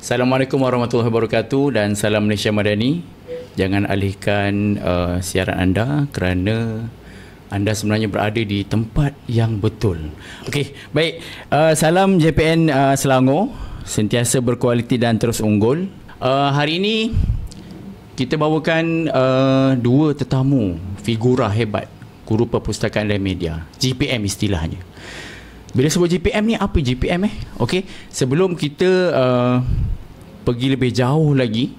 Assalamualaikum warahmatullahi wabarakatuh dan salam Malaysia Madani. Jangan alihkan siaran anda kerana anda sebenarnya berada di tempat yang betul. Okey, baik. Salam JPN Selangor, sentiasa berkualiti dan terus unggul. Hari ini kita bawakan dua tetamu figura hebat, guru perpustakaan dan media, GPM istilahnya. Bila sebut GPM ni, apa GPM Okey, sebelum kita pergi lebih jauh lagi,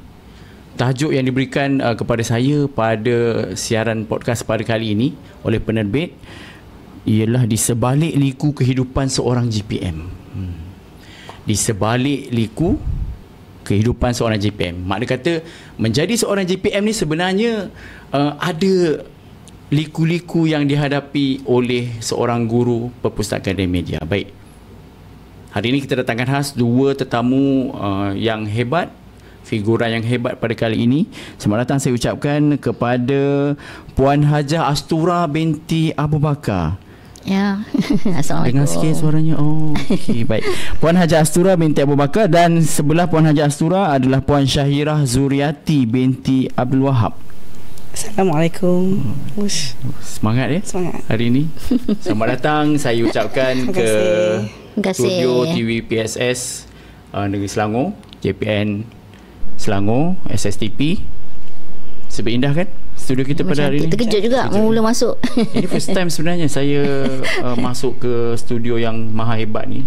tajuk yang diberikan kepada saya pada siaran podcast pada kali ini oleh penerbit ialah Di Sebalik Liku Kehidupan Seorang GPM. Di sebalik liku kehidupan seorang GPM. Makna kata menjadi seorang GPM ni sebenarnya ada liku-liku yang dihadapi oleh seorang guru perpustakaan dan media. Baik, hari ini kita datangkan khas dua tetamu yang hebat, figura yang hebat pada kali ini. Selamat datang saya ucapkan kepada Puan Hajah Astura binti Abu Bakar. Ya, Assalamualaikum. Dengar sikit suaranya. Oh, okey, baik. Puan Hajah Astura binti Abu Bakar, dan sebelah Puan Hajah Astura adalah Puan Syahirah Zuriati binti Abdul Wahab. Assalamualaikum. Semangat ya? Semangat. Hari ini. Selamat datang saya ucapkan ke studio TV PSS Negeri Selangor, JPN Selangor, SSTP. Sebab indah kan studio kita pada hari ini. Terkejut juga mula masuk. Ini first time sebenarnya saya masuk ke studio yang maha hebat ni.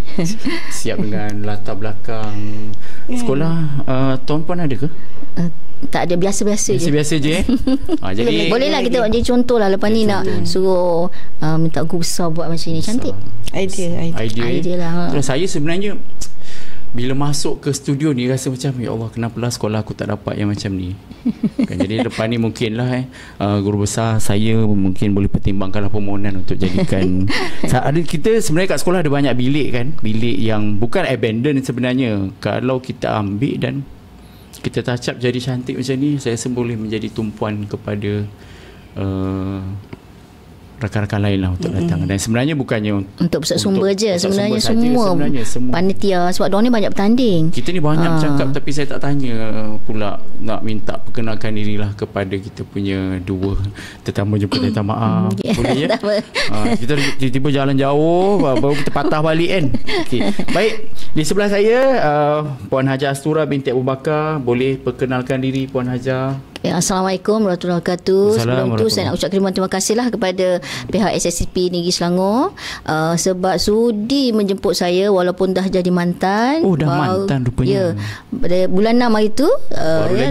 Siap dengan latar belakang sekolah. Tuan Puan ada ke? Tak ada, biasa-biasa je. Biasa-biasa je jadi bolehlah kita jadi contoh lah. Lepas ni nak suruh minta guru besar buat macam ni. Cantik. Idea lah. Terus saya sebenarnya bila masuk ke studio ni rasa macam, ya Allah, kenapalah sekolah aku tak dapat yang macam ni. Kan, jadi lepas ni mungkinlah guru besar saya mungkin boleh pertimbangkanlah permohonan untuk jadikan kita sebenarnya kat sekolah ada banyak bilik kan, bilik yang bukan abandon sebenarnya. Kalau kita ambil dan kita touch up jadi cantik macam ni, saya rasa boleh menjadi tumpuan kepada rakan-rakan lain lah untuk datang. Dan sebenarnya bukannya untuk pusat sumber je, sebenarnya semua panitia, sebab diorang ni banyak bertanding. Kita ni banyak cakap tapi saya tak tanya pula. Nak minta perkenalkan dirilah kepada kita punya dua tetamu jemput. Minta maaf. Boleh ya? Kita tiba-tiba jalan jauh baru kita patah balik kan. Okay. Baik, di sebelah saya Puan Hajah Astura binti Abu Bakar. Boleh perkenalkan diri Puan Hajah? Ya, Assalamualaikum warahmatullahi wabarakatuh. Sebelum tu saya nak ucapkan terima kasih lah kepada pihak SSCP Negeri Selangor sebab sudi menjemput saya walaupun dah jadi mantan. Oh, dah mantan rupanya. Ya, bulan 6 hari tu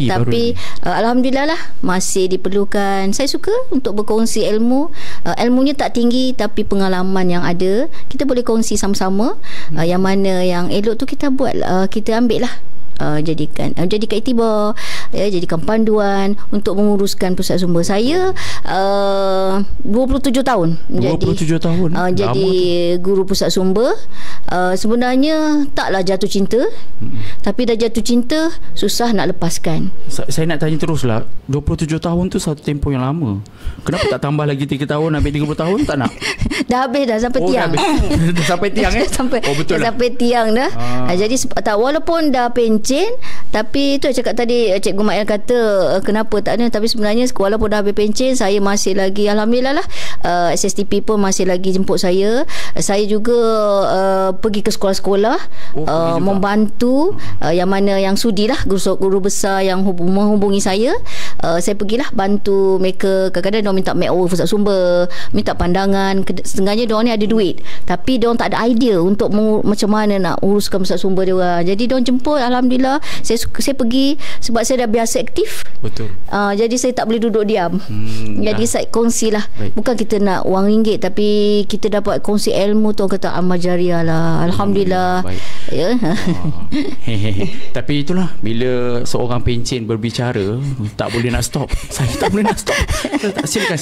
tapi alhamdulillah lah masih diperlukan. Saya suka untuk berkongsi ilmu. Ilmunya tak tinggi tapi pengalaman yang ada kita boleh kongsi sama-sama. Yang mana yang elok tu kita buat, kita ambil lah. Jadikan iktibar, jadikan panduan untuk menguruskan pusat sumber. Saya 27 tahun jadi guru pusat sumber. Sebenarnya taklah jatuh cinta, tapi dah jatuh cinta susah nak lepaskan. Saya nak tanya teruslah, 27 tahun tu satu tempoh yang lama. Kenapa tak tambah lagi 3 tahun, ambil 30 tahun? Tak nak? Dah habis dah sampai tiang. Dah sampai tiang betul lah. Sampai tiang dah. Jadi tak, walaupun dah pencen, tapi tu cakap tadi Cikgu Mail kata kenapa tak ada, tapi sebenarnya walaupun dah habis pencen, saya masih lagi alhamdulillah lah, SSTP pun masih lagi jemput saya. Saya juga pergi ke sekolah-sekolah membantu yang mana yang sudilah, guru besar yang menghubungi saya. Saya pergilah bantu mereka. Kadang-kadang diorang minta makeover pusat sumber, minta pandangan. Setengahnya diorang ni ada duit tapi diorang tak ada idea untuk macam mana nak uruskan pusat sumber diorang. Jadi diorang jemput, alhamdulillah saya pergi sebab saya dah biasa aktif. Betul. Jadi saya tak boleh duduk diam. Jadi saya kongsi lah. Bukan kita nak wang ringgit, tapi kita dapat kongsi ilmu tu, kata amal jariah lah. Alhamdulillah. Ya. Tapi itulah, bila seorang pencen berbicara tak boleh nak stop. Saya tak boleh nak stop. Silakan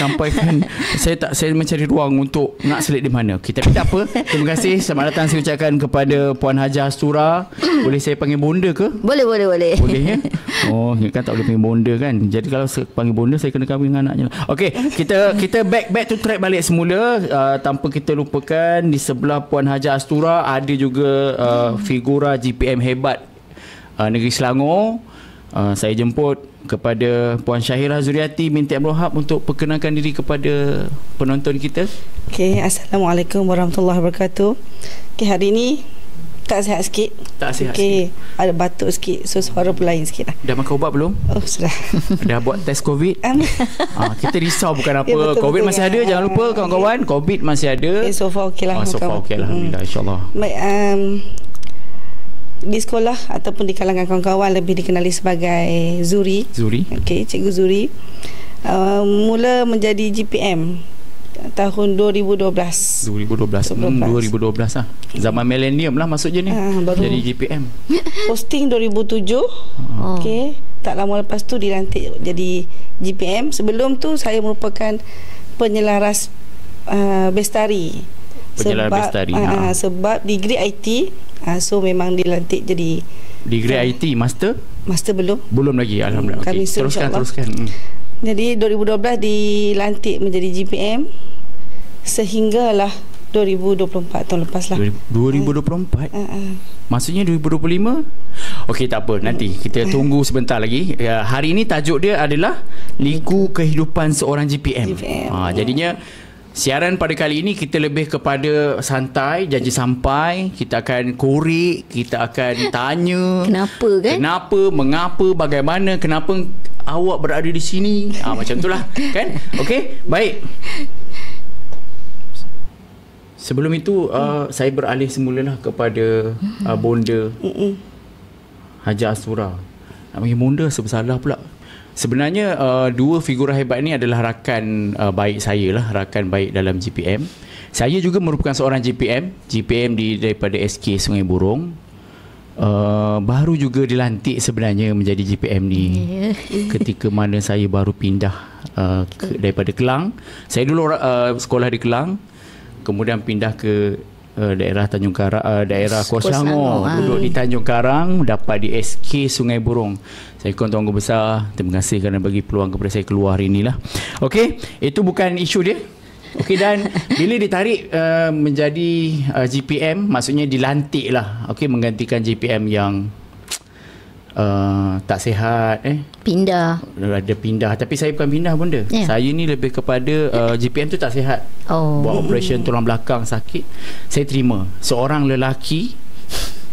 sampaikan. Saya mencari ruang untuk nak selit di mana. Tapi tak apa. Terima kasih. Selamat datang saya ucapkan kepada Puan Hajah Astura. Boleh saya panggil bonda ke? Boleh. Boleh ya? Oh, kan tak boleh panggil bonda kan. Jadi kalau saya panggil bonda, saya kena kahwin dengan anaknya. Okey, kita back to track balik semula, tanpa kita lupakan di sebelah Puan Hajah Astura ada juga figura GPM hebat Negeri Selangor. Saya jemput kepada Puan Syahira Zuriati binti Abdul Wahab untuk perkenalkan diri kepada penonton kita. Okay, Assalamualaikum warahmatullahi wabarakatuh. Okay, hari ni tak sihat sikit. Tak sihat sikit. Ada batuk sikit, so suara pun lain sikit lah. Dah makan ubat belum? Oh, sudah. Dah buat test COVID? Kita risau bukan apa. Ya, betul, COVID betul, masih ya. ada, jangan lupa kawan-kawan. COVID masih ada. Okay, so far okay lah. So far okay, alhamdulillah, insyaAllah. Baik, di sekolah ataupun di kalangan kawan-kawan lebih dikenali sebagai Zuri. Okey, Cikgu Zuri. Mula menjadi GPM tahun 2012 lah. Zaman millennium lah maksudnya ni. Baru jadi GPM. Posting 2007. Okey, tak lama lepas tu dilantik jadi GPM. Sebelum tu saya merupakan penyelaras bestari. Sebab degree IT, so memang dilantik jadi degree IT. Master belum lagi, alhamdulillah. Kami teruskan. Jadi 2012 dilantik menjadi GPM sehinggalah 2024 tahun lepas lah. 2024? Maksudnya 2025? Okey, tak apa, nanti kita tunggu sebentar lagi. Hari ini tajuk dia adalah Liku Kehidupan Seorang GPM. Jadinya siaran pada kali ini kita lebih kepada santai, janji sampai. Kita akan korek, kita akan tanya kenapa, mengapa, bagaimana, kenapa awak berada di sini. Macam itulah kan. Okey, baik. Sebelum itu saya beralih semulalah kepada Bonda Haja Asura. Nak panggil Bonda sebesalah pula. Sebenarnya dua figurah hebat ni adalah rakan baik saya lah, rakan baik dalam GPM. Saya juga merupakan seorang GPM daripada SK Sungai Burong. Baru juga dilantik sebenarnya menjadi GPM ni ketika mana saya baru pindah daripada Kelang. Saya dulu sekolah di Kelang, kemudian pindah ke daerah Tanjung Karang, daerah Kuala Selangor. Duduk di Tanjung Karang, dapat di SK Sungai Burong. Saya Tuan Guru Besar, terima kasih kerana bagi peluang kepada saya keluar hari inilah. Okey, itu bukan isu dia. Okey, dan bila ditarik menjadi GPM, maksudnya dilantik lah. Okey, menggantikan GPM yang tak sihat. Ada pindah. Tapi saya bukan pindah benda. Saya ni lebih kepada GPM tu tak sihat. Buat operation tulang belakang sakit. Saya terima seorang lelaki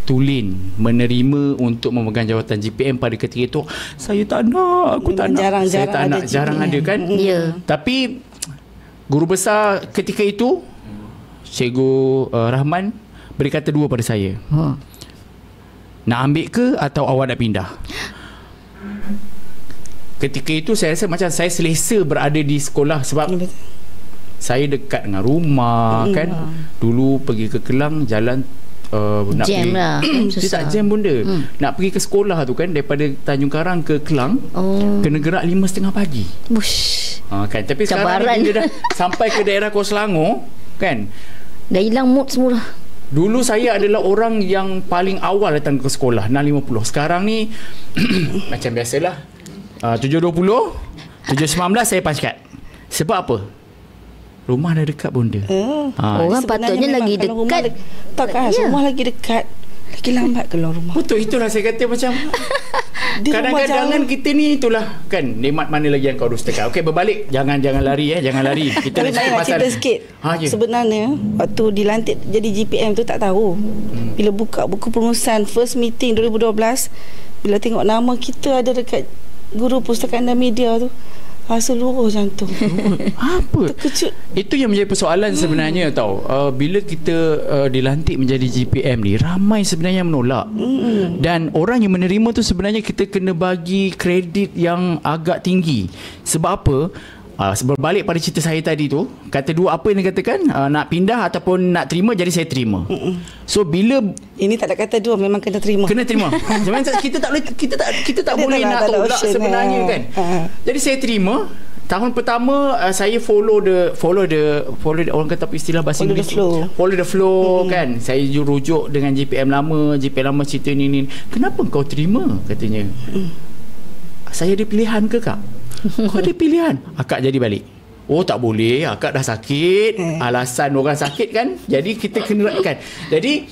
tulen menerima untuk memegang jawatan GPM pada ketika itu. Saya tak nak, aku tak nak. Saya tak nak, jarang ada kan. Tapi guru besar ketika itu, Cikgu Rahman berkata dua pada saya. Nak ambil ke atau awak nak pindah? Ketika itu saya rasa macam saya selesa berada di sekolah sebab saya dekat dengan rumah kan. Dulu pergi ke Kelang jalan nak jam pergi, lah. dia tak jam benda. Nak pergi ke sekolah tu kan, daripada Tanjung Karang ke Kelang, kena gerak 5:30 pagi. Kan. Tapi sekarang ni bila dah sampai ke daerah Kuala Selangor kan, dah hilang mood semula. Dulu saya adalah orang yang paling awal datang ke sekolah 6.50. Sekarang ni macam biasalah 7.20, 7.19 saya punch card. Sebab apa? Rumah dah dekat Bonda. Orang patutnya lagi dekat. Rumah lagi dekat, lagi lambat keluar rumah. Betul, itulah saya kata macam kadang-kadang kita ni itulah kan, nikmat mana lagi yang kau dustakan. Okey, berbalik. Jangan lari jangan lari. Kita nak cerita sikit. Sebenarnya waktu dilantik jadi GPM tu tak tahu. Bila buka buku perumusan first meeting 2012, bila tengok nama kita ada dekat guru pustakaan dan media tu, seluruh jantung. Apa? Terkejut. Itu yang menjadi persoalan sebenarnya tau. Bila kita dilantik menjadi GPM ni, ramai sebenarnya yang menolak. Dan orang yang menerima tu sebenarnya kita kena bagi kredit yang agak tinggi. Sebab apa? Berbalik pada cerita saya tadi tu, kata dua apa yang dikatakan, nak pindah ataupun nak terima, jadi saya terima. So bila ini tak ada kata dua, memang kena terima. Kena terima. kita tak boleh nak tolak sebenarnya kan. Jadi saya terima. Tahun pertama saya follow the orang kata apa istilah bahasa Inggeris, follow the flow kan. Saya rujuk dengan GPM lama cerita ni. Kenapa kau terima katanya? Saya ada pilihan ke kak? Kau ada pilihan. Akak jadi balik. Oh tak boleh, akak dah sakit. Alasan orang sakit kan. Jadi kita kena kan. Jadi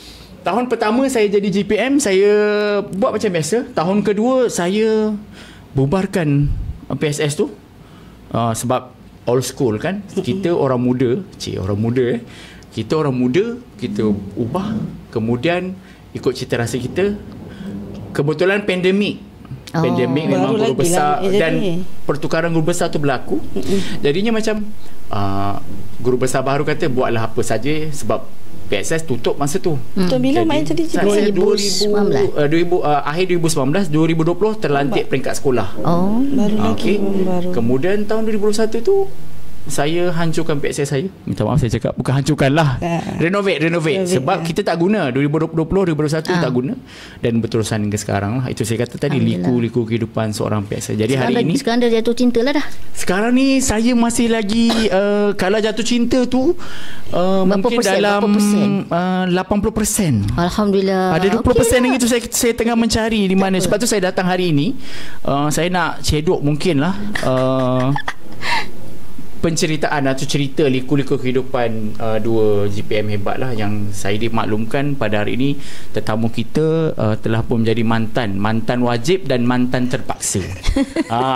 tahun pertama saya jadi GPM, saya buat macam biasa. Tahun kedua saya bubarkan PSS tu. Sebab old school kan. Kita orang muda, kita orang muda, kita ubah, kemudian ikut cita rasa kita. Kebetulan pandemik memang guru besar dan pertukaran guru besar tu berlaku. Jadinya macam guru besar baru kata buatlah apa saja sebab PSS tutup masa tu. Betul, bila main jadi saya 2019 akhir 2019, 2020 terlantik peringkat sekolah. Baru lagi baru. Kemudian tahun 2021 tu saya hancurkan PSS saya. Minta maaf saya cakap, bukan hancurkan lah. Renovate. Sebab kita tak guna. 2020, 2021 tak guna. Dan berterusan hingga sekarang lah. Itu saya kata tadi, liku kehidupan seorang PSS. Jadi sekarang hari ini sekarang dah jatuh cinta lah dah. Sekarang ni saya masih lagi kalau jatuh cinta tu mungkin dalam 80%. Alhamdulillah. Ada 20% lagi tu saya tengah mencari di mana. Sebab tu saya datang hari ini. Saya nak cedok mungkin lah penceritaan atau cerita liku-liku kehidupan dua GPM hebat lah yang saya dimaklumkan pada hari ini. Tetamu kita telah pun menjadi mantan wajib dan mantan terpaksa.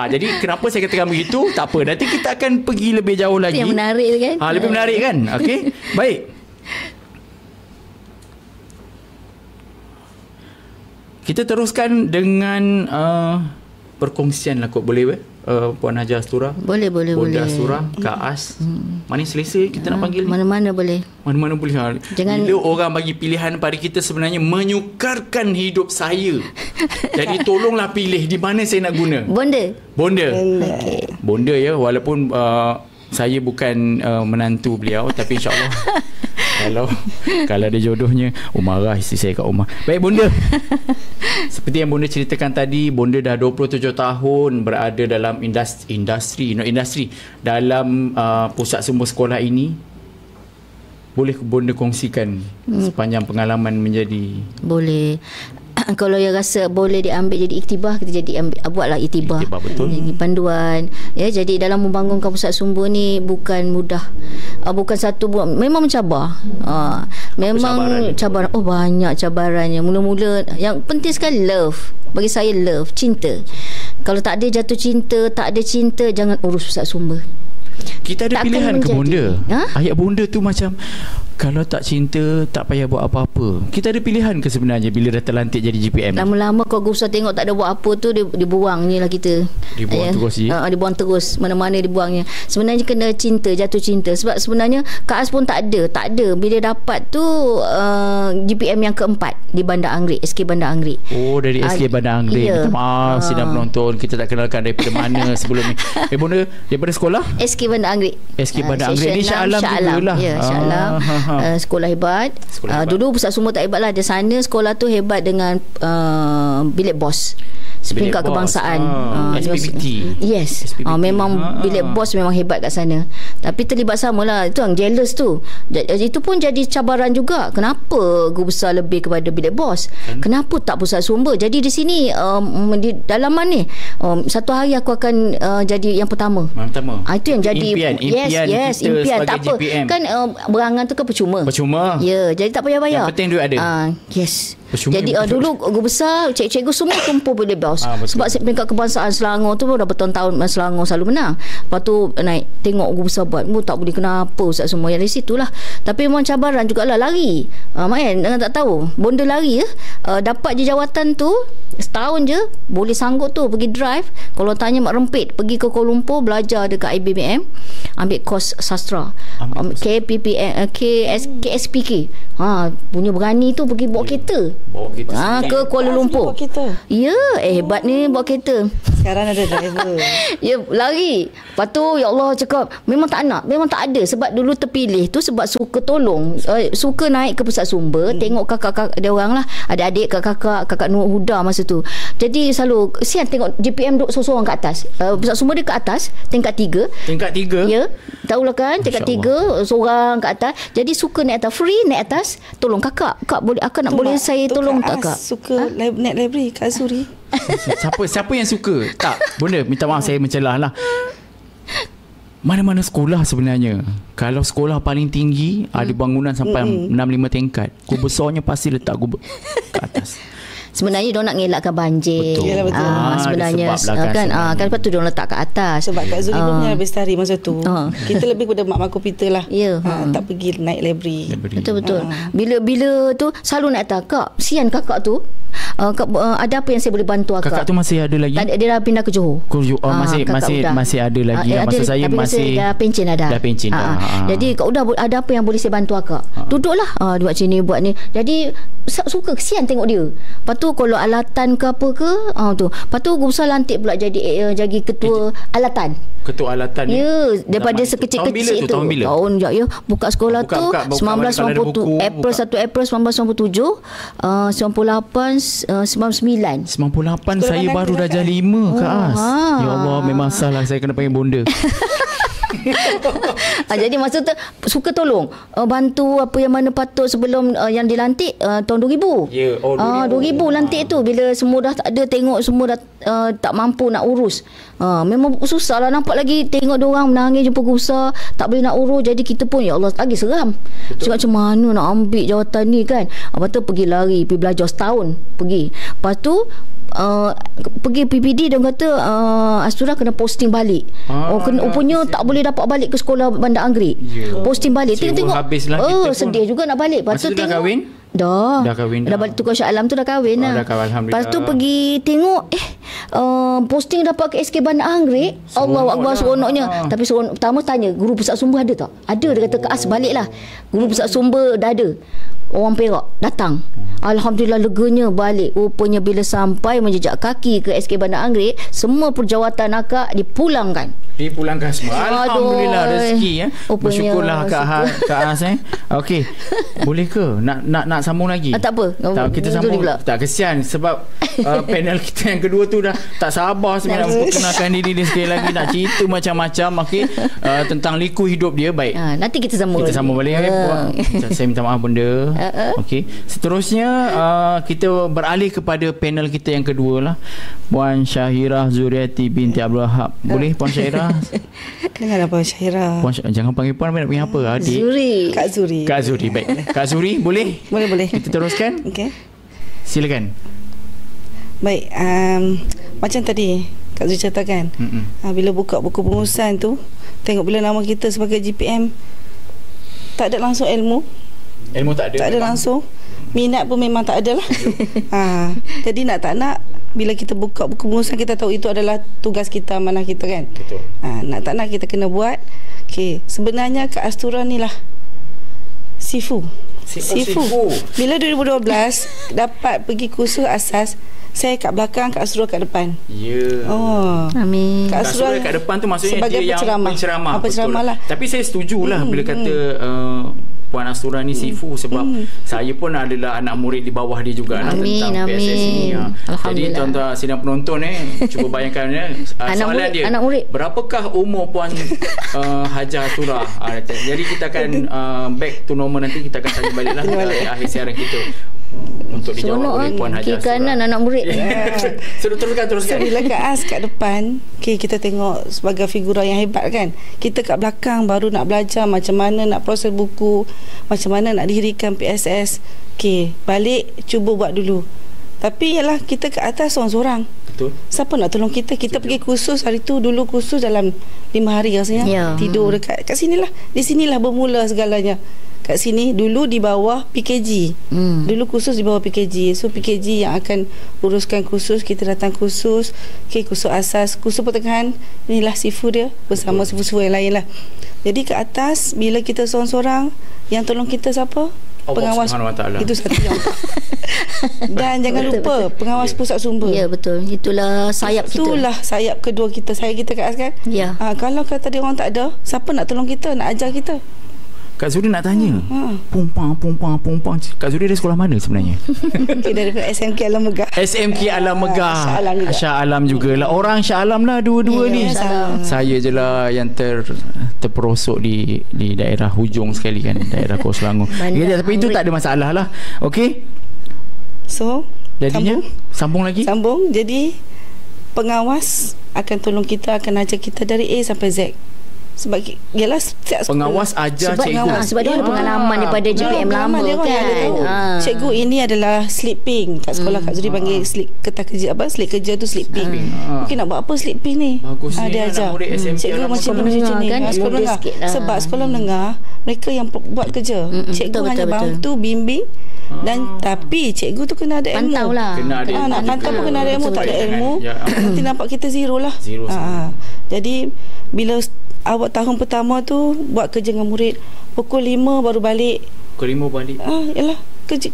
Jadi kenapa saya katakan begitu? Tak apa, nanti kita akan pergi lebih jauh lagi. Yang menarik kan? Lebih menarik kan? Okey. Baik. Kita teruskan dengan perkongsian lah kot, boleh Puan Haja Astura. Boleh. Bonda Astura, Kak As. Mana selesa kita nak panggil ni? Mana-mana boleh. Mana-mana boleh. Jangan... Bila orang bagi pilihan pada kita sebenarnya menyukarkan hidup saya. Jadi tolonglah pilih di mana saya nak guna. Bonda. Okay. Bonda ya, walaupun saya bukan menantu beliau, tapi insyaAllah kalau ada jodohnya, marah isteri saya kat rumah. Baik Bonda. Seperti yang Bonda ceritakan tadi, Bonda dah 27 tahun berada dalam industri dalam pusat sumber sekolah ini. Boleh Bonda kongsikan sepanjang pengalaman menjadi? Boleh. Kalau yang rasa boleh diambil jadi iktibar, kita buatlah iktibar. Betul. Jadi panduan. Ya, jadi dalam membangunkan pusat sumber ni bukan mudah. Bukan satu buat, memang mencabar. Memang cabaran. Banyak cabarannya. Mula-mula yang penting sekali love. Bagi saya love, cinta. Kalau tak ada jatuh cinta, tak ada cinta, jangan urus pusat sumber. Kita ada tak pilihan ke Bonda? Ayat Bonda tu macam kalau tak cinta tak payah buat apa-apa. Kita ada pilihan ke sebenarnya bila dah terlantik jadi GPM? Lama-lama kau gusah tengok tak ada buat apa tu, dibuang je lah kita. Dibuang terus je. Dibuang terus. Mana-mana dibuangnya. Sebenarnya kena cinta, jatuh cinta. Sebab sebenarnya Kak As pun tak ada. Bila dapat tu GPM yang keempat di Bandar Anggerik, SK Bandar Anggerik. Dari SK Bandar Anggerik. Minta maaf sidang penonton, kita tak kenalkan daripada mana sebelum ni. Bonda daripada sekolah? SK Bandar Anggerik. SK Bandar Anggerik ni Shah Alam jugalah. Ya, Shah Alam. Sekolah hebat. Dulu pusat sumber tak hebat lah. Di sana sekolah tu hebat dengan bilik bos, peringkat kebangsaan. SPPT. Yes. SPPT. Memang bilik bos memang hebat kat sana. Tapi terlibat samalah. Itu yang jealous tu. Itu pun jadi cabaran juga. Kenapa guru besar lebih kepada bilik bos? Kenapa tak pusat sumber? Jadi di sini di dalaman ni satu hari aku akan jadi yang pertama. Itu yang jadi impian. Tak apa. GPM. Kan berangan tu kan percuma. Ya, jadi tak payah bayar. Yang penting duit ada. Yes. Jadi dulu guru besar, cikgu semua kumpul bilik bos. Sebab peringkat kebangsaan Selangor tu dah bertahun-tahun Selangor selalu menang. Lepas tu naik tengok guru besar buat, tak boleh kenapa Ustaz semua yang dari situlah. Tapi memang cabaran jugalah lari. Main tak tahu. Bonda lari dapat je jawatan tu setahun je boleh sanggup tu pergi drive. Kalau tanya mak rempit pergi ke Kuala Lumpur belajar dekat IBBM, ambil kos sastra. KSPK. Punya berani tu pergi bawa kereta. Ke Kuala Lumpur. Ya, hebat ni bawa kereta. Sekarang ada driver. Ya, lari. Lepas tu ya Allah cakap memang tak nak, memang tak ada. Sebab dulu terpilih tu sebab suka tolong, suka naik ke pusat sumber, tengok kakak-kakak dia orang lah, adik-adik kakak Nur Huda masa tu. Jadi selalu sian tengok GPM duduk seorang kat atas. Pusat sumber dia kat atas, tingkat 3. Tingkat 3? Ya. Tahulah kan, tingkat 3 seorang kat atas. Jadi suka naik atas, free naik atas, tolong kakak boleh akak nak boleh saya tolong tak kak? Suka naik library Kak Suri. Siapa yang suka? Tak, Bonda minta maaf saya mencelah lah. mana-mana sekolah sebenarnya. Kalau sekolah paling tinggi ada bangunan sampai 6-5 tingkat. Gua besarnya pasti letak gua ke atas. Sebenarnya diorang nak ngelakkan banjir. Betul. Betul. Sebenarnya kan kan lepas tu diorang letak ke atas. Sebab Kak Zuri pun punya bestari masa tu. Kita lebih kepada mak mak komputer lah. Ya. Tak pergi naik library. Betul. Bila tu selalu nak kata, Kak, sian kakak tu. Ada apa yang saya boleh bantu akak? Kakak tu masih ada lagi? Dia dah pindah ke Johor. Masih ada lagi. Maksud saya masih dah pencen dah. Dah pencen dah. Jadi kau dah ada apa yang boleh saya bantu akak? Duduklah. Buat sini, buat ni. Jadi suka kesian tengok dia. Lepas tu kalau alatan ke apa ke, tu. Lepas tu Guru Besar lantik pula jadi ketua alatan. Ketua alatan ni. Ya, daripada sekecil-kecil tu. Tahun bila? Tahun ya. Buka sekolah tu 1997 April 1 April 1997, 98 99. 98 saya baru darjah 5 ke as. Ya Allah, memang salah saya kena panggil bonda. Jadi masa tu suka tolong, bantu apa yang mana patut sebelum yang dilantik tahun 2000. Ya, 2000 lantik tu bila semua dah tak ada, tengok semua dah tak mampu nak urus. Memang susah lah, nampak lagi tengok diorang menangis jumpa Guru Besar tak boleh nak urus. Jadi kita pun ya Allah lagi seram. Cakap macam mana nak ambil jawatan ni kan. Lepas tu pergi lari, pergi belajar setahun pergi. Lepas tu pergi PPD, dia kata Astura kena posting balik. Rupanya tak boleh dapat balik ke sekolah Bandar Anggerik. Posting balik. Tengok sedih juga nak balik. Lepas tu dah kahwin? Dah kahwin dah. Dah balik tukar Shah Alam tu dah kahwin lah. Lepas tu pergi tengok posting dapat ke SK Bandar Anggerik. Allahu Akbar, seronoknya. Tapi seronok pertama tanya Guru Pusat Sumber ada tak? Ada. Dia kata ke as balik lah. Guru Pusat Sumber dah ada. Orang Perak datang. Alhamdulillah leganya balik. Rupanya bila sampai menjejak kaki ke SK Bandar Anggerik, semua perjawatan akak dipulangkan semua. Alhamdulillah rezeki bersyukurlah Kak As. Okey. Boleh ke nak sambung lagi? Tak apa. Kita sambung. Tak, kesian sebab panel kita yang kedua tu dah tak sabar sebenarnya nak perkenalkan diri dia sekali lagi, nak cerita macam-macam tentang liku hidup dia. Baik. Nanti kita sambung balik. Saya minta maaf benda. Okey. Seterusnya kita beralih kepada panel kita yang kedua lah. Puan Syahirah Zuriati binti Abdul Wahab. Boleh Puan Syahirah? Dengar apa Syahirah? Jangan panggil Puan, nak panggil apa? Adik. Kak Zuri. Baik. Kak Zuri boleh? Boleh. Kita teruskan. Okey. Silakan. Baik, macam tadi Kak Zuri ceritakan, bila buka buku pengurusan tu, tengok bila nama kita sebagai GPM, tak ada langsung ilmu tak ada langsung, minat pun memang tak ada lah. Jadi nak tak nak, bila kita buka buku pengurusan, kita tahu itu adalah tugas kita, amanah kita kan. Betul. Nak tak nak kita kena buat. Okey, sebenarnya Kak Astura ni lah Sifu. Bila 2012 dapat pergi kursus asas, saya kat belakang, Kak Astura kat depan. Ya. Amin. Kak Astura kat depan tu maksudnya sebagai dia penceramah. yang penceramah lah. Tapi saya setujulah bila kata Puan Astura ni Sifu, sebab saya pun adalah anak murid di bawah dia juga. Tentang PSS ni. Jadi tuan-tuan sidang penonton cuba bayangkan soalan dia, anak murid, berapakah umur Puan Hajar Astura? Jadi kita akan back to normal, nanti kita akan tanya baliklah di akhir siaran kita untuk dijawab oleh Puan Hajar Astura. Kanan anak murid. Teruskan. So, bila Kak As kat depan, kita tengok sebagai figura yang hebat kan. Kita kat belakang baru nak belajar macam mana nak proses buku, macam mana nak dirikan PSS. Balik cuba buat dulu. Tapi ialah kita kat atas seorang-seorang. Betul. Siapa nak tolong kita? Kita pergi kursus hari tu, dulu kursus dalam 5 hari rasanya. Tidur dekat kat sinilah. Di sinilah bermula segalanya. Kat sini dulu di bawah PKG. Dulu kursus di bawah PKG. So PKG yang akan uruskan kursus, kita datang kursus. Kursus asas, kursus pertengahan, inilah Sifu dia bersama Sifu-Sifu yang lain lah. Jadi ke atas, bila kita seorang-seorang, yang tolong kita siapa? Pengawas. Itu satu yang dan jangan lupa pengawas pusat sumber. Ya, betul. Itulah sayap kita. Itulah sayap kedua kita. Sayap kita Kak As kan. Kalau kata dia orang tak ada, siapa nak tolong kita, nak ajar kita? Kak Zuri nak tanya. Pumpang. Kak Zuri dari sekolah mana sebenarnya? Daripada SMK Alam Megah. SMK Alam Megah. Shah Alam jugalah. Orang Shah Alam lah dua-dua ni. Saya je lah yang terperosok di daerah hujung sekali kan, daerah Kuala Selangor. Tapi itu tak ada masalah lah. Okey. So, jadinya sambung lagi. Jadi pengawas akan tolong kita, akan ajar kita dari A sampai Z. Sebab yalah setiap pengawas ajar cikgu. Sebab dia ada pengalaman daripada JPM lama kan. Cikgu ini adalah sleeping kat sekolah. Kak Zuri panggil slip kerja tu sleeping. Mungkin nak buat apa sleeping ni? Bagus ni dia ajar. Cikgu macam ni kan. Sekolah menengah. Sebab sekolah menengah mereka yang buat kerja. Cikgu hanya bantu bimbing. Dan tapi cikgu tu kena ada ilmu. Pantau lah. Nak pantau pun kena ada ilmu. Tak ada ilmu nanti nampak kita zero lah. Jadi bila awak tahun pertama tu buat kerja dengan murid pukul 5 baru balik. Pukul 5 balik. Yalah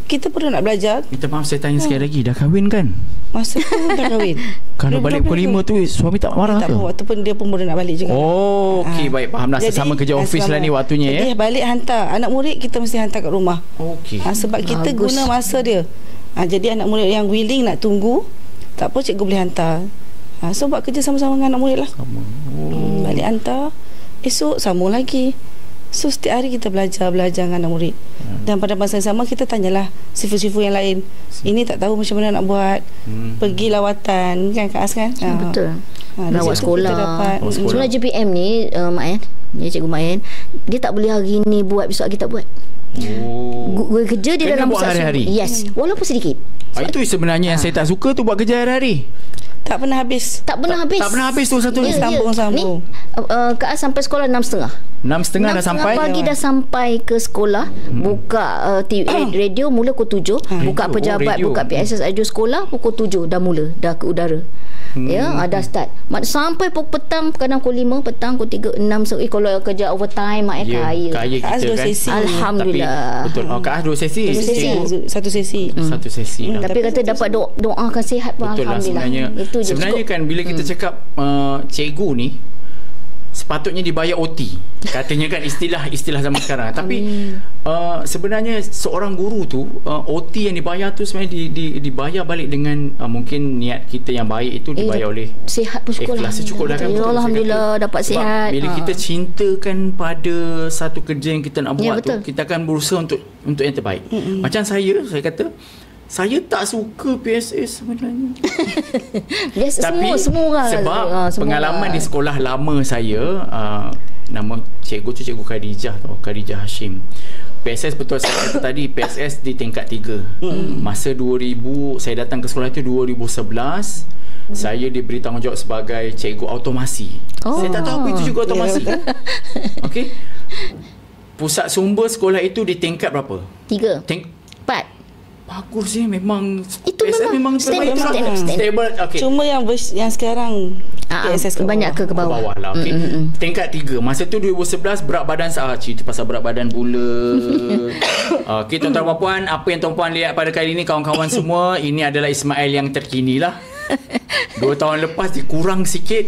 kita perlu nak belajar. Minta maaf saya tanya sekali lagi, dah kahwin kan? Masa tu dah kahwin. Kalau balik pukul 5 tu suami tak marah ke? Waktu pun dia pun baru nak balik juga. Okey, baik, faham dah. Sesama kerja office lah ni waktunya. Jadi balik hantar anak murid, kita mesti hantar kat rumah. Okey. Sebab kita guna masa dia. Jadi anak murid yang willing nak tunggu, tak apa, cikgu boleh hantar. So buat kerja sama-sama dengan anak murid lah. Balik hantar, esok sambung lagi. So setiap hari kita belajar dengan anak murid. Dan pada masa yang sama kita tanyalah sifu-sifu yang lain. Ini tak tahu macam mana nak buat. Pergi lawatan kan Kak As kan? Betul. Lawat sekolah. Sebenarnya JPM ni Mak ni Cikgu Mak dia tak boleh hari ni buat, besok lagi tak buat. Kerja dia dalam buat hari-hari. Yes, walaupun sedikit. Itu sebenarnya yang saya tak suka tu, buat kerja hari-hari. Tak pernah habis. Tak pernah habis tu satu ni. Sambung. Kak As sampai sekolah 6.30. 6.30 dah sampai. 6.30 pagi dah sampai ke sekolah. Buka radio mula pukul 7. Buka pejabat, buka PSS radio sekolah pukul 7 dah mula, dah ke udara. Ya, ada start. Sampai pukul petang, kadang pukul 5 petang, pukul 3, 6. Kalau kerja overtime kaya. Kaya kita kan. Sesi. Alhamdulillah. Tapi, betul. Kak Az 2 sesi. Satu sesi. Satu sesi. Tapi kata dapat doakan sihat pun alhamdulillah. Sebenarnya kan bila kita cakap cikgu ni sepatutnya dibayar OT, katanya kan, istilah zaman sekarang. Tapi sebenarnya seorang guru tu OT yang dibayar tu sebenarnya dibayar balik dengan mungkin niat kita yang baik itu dibayar oleh sihat pun syukur. Ikhlas cukup dah kan. Alhamdulillah dapat sihat. Bila kita cintakan pada satu kerja yang kita nak buat tu, kita akan berusaha untuk yang terbaik. Macam saya kata saya tak suka PSS sebenarnya. Tapi semua orang sebab pengalaman di sekolah lama saya, nama cikgu tu Cikgu Khadijah Hashim. PSS, betul saya kata tadi, PSS di tingkat 3. Masa 2000 saya datang ke sekolah itu 2011. Saya diberi tanggungjawab sebagai cikgu automasi. Saya tak tahu apa itu cikgu automasi. Okey. Pusat sumber sekolah itu di tingkat berapa? 3. 4. Bagus sih, memang itu memang stable. Okay. Cuma yang sekarang PSS banyak ke bawah lah. Okay. Tingkat 3. Masa tu 2011 berat badan cerita pasal berat badan pula. Okay, tuan-tuan dan puan, apa yang tuan-puan lihat pada kali ini, kawan-kawan semua, ini adalah Ismail yang terkini lah. 2 tahun lepas dia kurang sikit.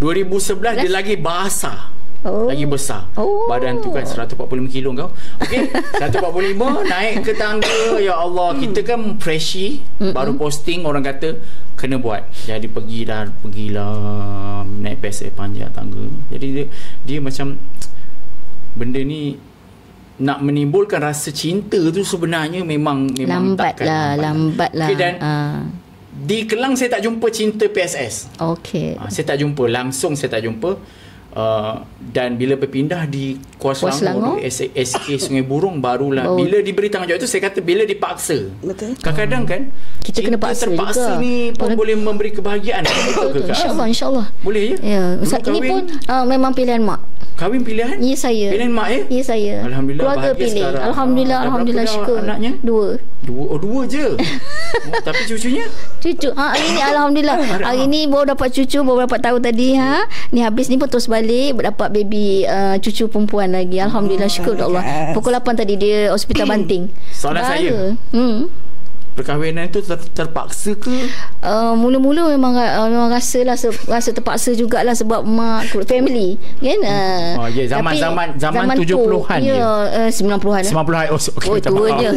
2011 dia lagi basah. Lagi besar. Badan tu kan 145 kilo kau. Okey, 145 naik ke tangga. Ya Allah, kita kan freshie, baru posting, orang kata kena buat. Jadi pergilah naik PSS panjang tangga. Jadi dia macam benda ni nak menimbulkan rasa cinta tu sebenarnya memang lambat lah. Okay, dan di Kelang saya tak jumpa cinta PSS. Okey. Saya tak jumpa langsung, saya tak jumpa. Dan bila berpindah di Kuala Selangor, SK Sungai Burung, barulah bila diberi tanggungjawab itu, saya kata bila dipaksa. Betul. Kadang-kadang kan kita kena paksa terpaksa juga. Ni pun boleh memberi kebahagiaan. Betul. InsyaAllah. Boleh ya? Saat ini pun memang pilihan mak. Kahwin pilihan? Ya, saya. Pilihan mak ya? Ya, saya. Alhamdulillah. Keluarga pilih. Sekarang. Alhamdulillah syukur. Anaknya? 2. Dua je. Tapi cucunya? Cucu. Hari ni alhamdulillah. Hari ni baru dapat cucu, baru dapat tahu tadi. Ni habis ni pun terus balik dapat baby cucu perempuan lagi. Alhamdulillah syukur Allah. Pukul 8 tadi dia hospital Banting. Soalan saya. Perkahwinan itu terpaksa ke? Mula-mula memang rasa terpaksa jugalah sebab mak family kan. Zaman 70-an je. Ya, 90-an. 90-an. Okey, tua je.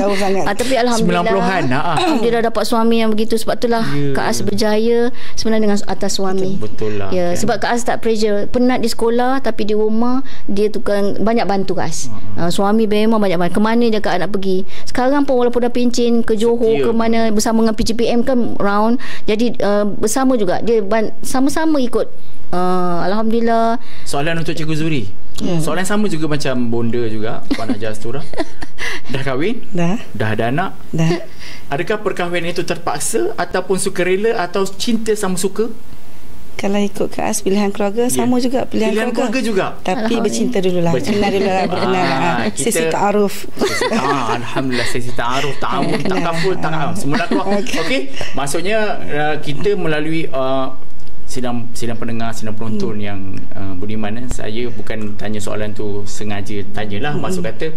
Tapi alhamdulillah 90-an. Alhamdulillah dapat suami yang begitu. Sebab itulah Kak As berjaya sebenarnya dengan atas suami. Betul lah. Ya, kan? Sebab Kak As tak pressure. Penat di sekolah tapi di rumah dia tu kan banyak bantu Kak As. Suami memang banyak bantu. Kemana je Kak As nak pergi. Sekarang pun walaupun dah pencen ke Johor ke mana bersama dengan PGPM kan round, jadi bersama juga dia sama-sama ikut. Alhamdulillah. Soalan untuk Cikgu Zuri, Soalan sama juga macam bonda juga, Puan Haji Astura. Dah kahwin? Dah ada anak? Dah. Adakah perkahwinan itu terpaksa ataupun sukarela atau cinta sama suka? Kalau ikut Kak pilihan keluarga sama juga pilihan keluarga juga. Tapi bercinta dululah. Kenal dululah, berkenal. Sesi ta'aruf. Alhamdulillah, sesi ta'aruf, ta'awun, tak kaful, tak semula keluar. Okey. Maksudnya kita melalui sidang pendengar, sidang penonton yang budiman, saya bukan tanya soalan tu sengaja tanyalah. Maksud kata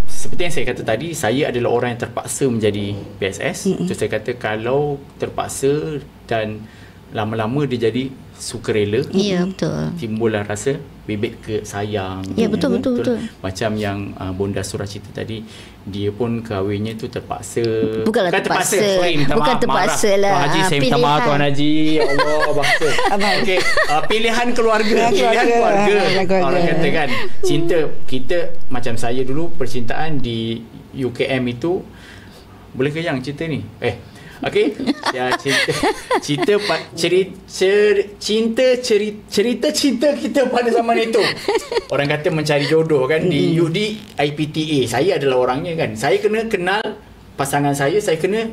seperti yang saya kata tadi, saya adalah orang yang terpaksa menjadi PSS. So saya kata kalau terpaksa dan lama-lama dia jadi sukarela. Ya, betul. Timbullah rasa bebek ke sayang. Ya, betul. Macam yang Bonda Surah cerita tadi, dia pun kahwinnya tu terpaksa. Bukanlah terpaksa. Bukan terpaksa lah. Tuan Haji, saya minta maaf Tuan Haji. Ya Allah, bangsa. Okey, pilihan keluarga. Pilihan keluarga. Orang kata kan, cinta kita macam saya dulu percintaan di UKM itu, boleh ke yang cerita ni? Okey, ya, cerita kita pada zaman itu. Orang kata mencari jodoh kan di UD IPTA. Saya adalah orangnya kan. Saya kena kenal pasangan saya kena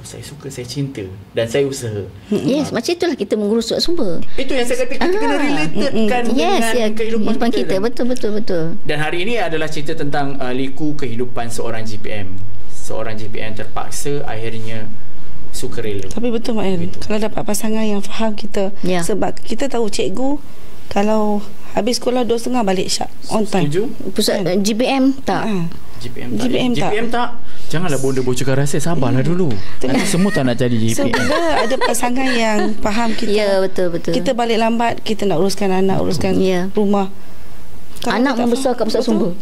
saya suka, saya cinta dan saya usaha. Yes, macam itulah kita mengurus sumber. Itu yang saya kata kita kena relatedkan dengan kehidupan kita. Betul. Dan hari ini adalah cerita tentang liku kehidupan seorang GPM. Seorang GPM terpaksa akhirnya sukarela. Tapi betul Mak El, kalau dapat pasangan yang faham kita, sebab kita tahu cikgu kalau habis sekolah 2.30 balik syak on time. Setuju? Pusat GPM tak. GPM tak. Janganlah bonda bocorkan rahsia, sabarlah dulu. Nanti semua tak nak jadi GPM. So bila ada pasangan yang faham kita. Ya, betul. Kita balik lambat, kita nak uruskan anak, uruskan rumah. Kalau anak membesar kat pusat sumber.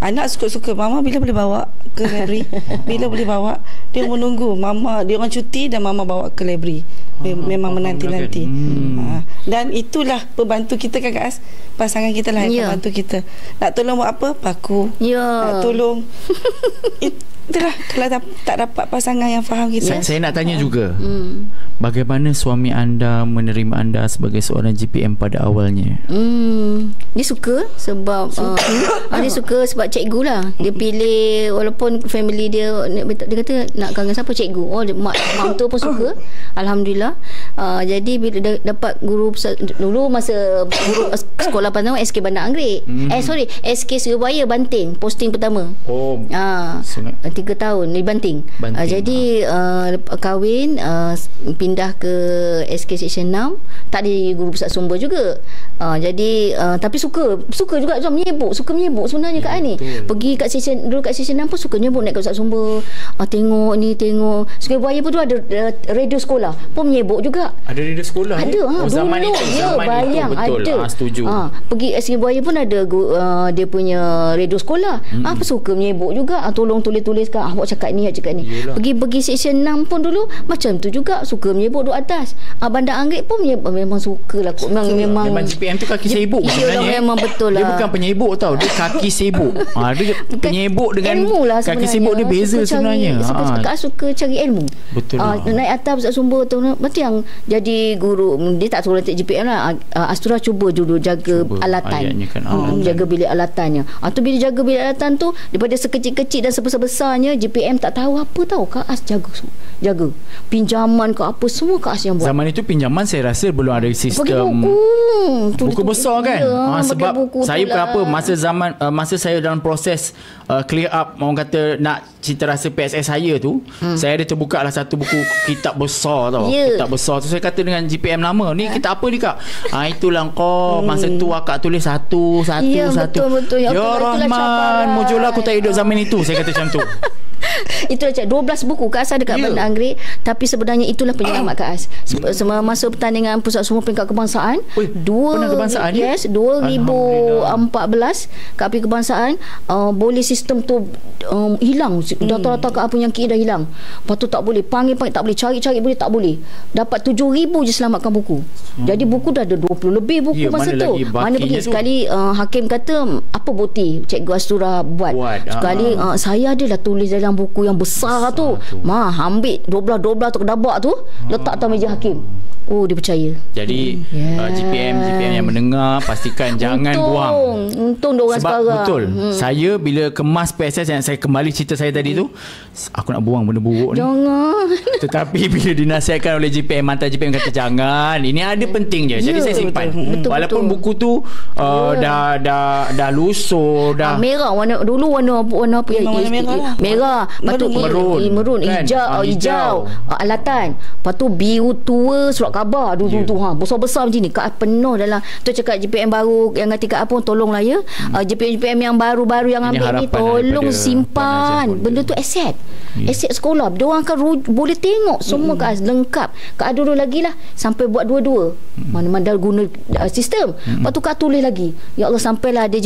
Anak suka-suka mama bila boleh bawa ke library. Bila boleh bawa, dia menunggu mama, dia orang cuti dan mama bawa ke library. Memang menanti-nanti. Dan itulah pembantu kita kan Kak As. Pasangan kita lah yang pembantu kita. Nak tolong buat apa? Paku. Nak tolong itulah kalau tak dapat pasangan yang faham kita. Saya nak tanya juga. Bagaimana suami anda menerima anda sebagai seorang GPM pada awalnya? Dia suka sebab dia suka sebab cikgu lah. Dia pilih walaupun family dia kata nak kangen siapa, cikgu. Mak tu pun suka. Alhamdulillah. Jadi bila dapat guru dulu masa guru sekolah pertama SK Bandar Anggerik. SK Surabaya Banting posting pertama. 3 tahun di Banting. Jadi kahwin pindah ke SK Seksyen 6, tak di guru pusat sumber juga. Jadi tapi suka juga menyebuk sebenarnya Kak Ani. Pergi kat Seksyen dulu, kat Seksyen 6 pun suka nyebuk naik ke pusat sumber. Tengok Sungai Buaya pun tu ada radio sekolah pun menyebuk juga. Ada radio sekolah? Ada. Zaman itu bayang betul. Ada. Setuju. Pergi Sungai Buaya pun ada dia punya radio sekolah. Apa suka menyebuk juga. Tolong tulis-tuliskan. Awak cakap ni. Pergi Seksyen 6 pun dulu macam tu juga, suka menyebuk duduk atas. Bandar Anggerik pun memang sukalah. Memang GPM tu kaki sibuk sebenarnya. Memang betul lah. Dia bukan penyibuk tau, dia kaki sibuk. Dia penyibuk dengan kaki sibuk dia beza sebenarnya. Sebab Kak suka cari ilmu. Betul lah. Naik atas pusat sumber tu, betul yang jadi guru. Dia tak suruh nanti GPM lah. Astura cuba dulu jaga alatan. Jaga bilik alatannya. Tu bila jaga bilik alatan tu, daripada sekecil-kecil dan sebesar-besarnya, GPM tak tahu apa tahu. Kak As jaga pinjaman ke apa semua Kak As yang buat. Zaman itu pinjaman saya rasa belum ada sistem buku besar kan. Sebab saya berapa masa saya dalam proses clear up, orang kata nak cita rasa PSS saya tu, saya ada terbuka lah satu buku kitab besar tau. Kitab besar tu saya kata dengan GPM lama, ni kitab apa ni Kak? Itulah kau masa tu akak tulis satu. Betul. Ya Rahman, mujurlah aku tak hidup zaman itu, saya kata macam tu. Itulah 12 buku Kak As ada kat Bandar Anggerik. Tapi sebenarnya itulah penyelamat Kak As. Masa pertandingan pusat semua peringkat kebangsaan, kebangsaan 2014 Kak Api Kebangsaan, boleh sistem tu hilang. Data-data Kak Api yang dah hilang. Lepas tu tak boleh panggil tak boleh, cari boleh tak boleh. Dapat 7,000 je selamatkan buku. Jadi buku dah ada 20 lebih buku masa tu. Mana pergi sekali hakim kata apa bukti Cikgu Astura buat. Sekali saya adalah tulis dalam yang buku yang besar tu. Ambil 12 tu kedabak tu, letak atas meja hakim. Oh, dia percaya. Jadi GPM yang mendengar, pastikan jangan buang. Untung diorang sekarang. Betul. Saya bila kemas PSS, yang saya kembali cerita saya tadi tu, aku nak buang benda buruk ni. Jangan. Tetapi bila dinasihatkan oleh GPM, mantan GPM kata jangan, ini ada penting je. Jadi saya simpan. Betul, walaupun buku tu dah lusuh, dah merah, warna apa ya? Warna merah lah. Merah, lepas tu merun, kan? hijau, alatan. Lepas tu biru tua, surat khabar dulu tu besar-besar macam ni. Kak penuh dalam tu. Cakap GPM baru yang tingkat apa, tolonglah ya. GPM yang baru-baru yang ambil ni, tolong simpan. Benda tu aset. Aset sekolah. Diorang akan boleh tengok semua Kak lengkap. Kak dulu lagi lah sampai buat dua-dua. Mana-mana guna sistem. Lepas tu Kak tulis lagi. Ya Allah, sampailah ada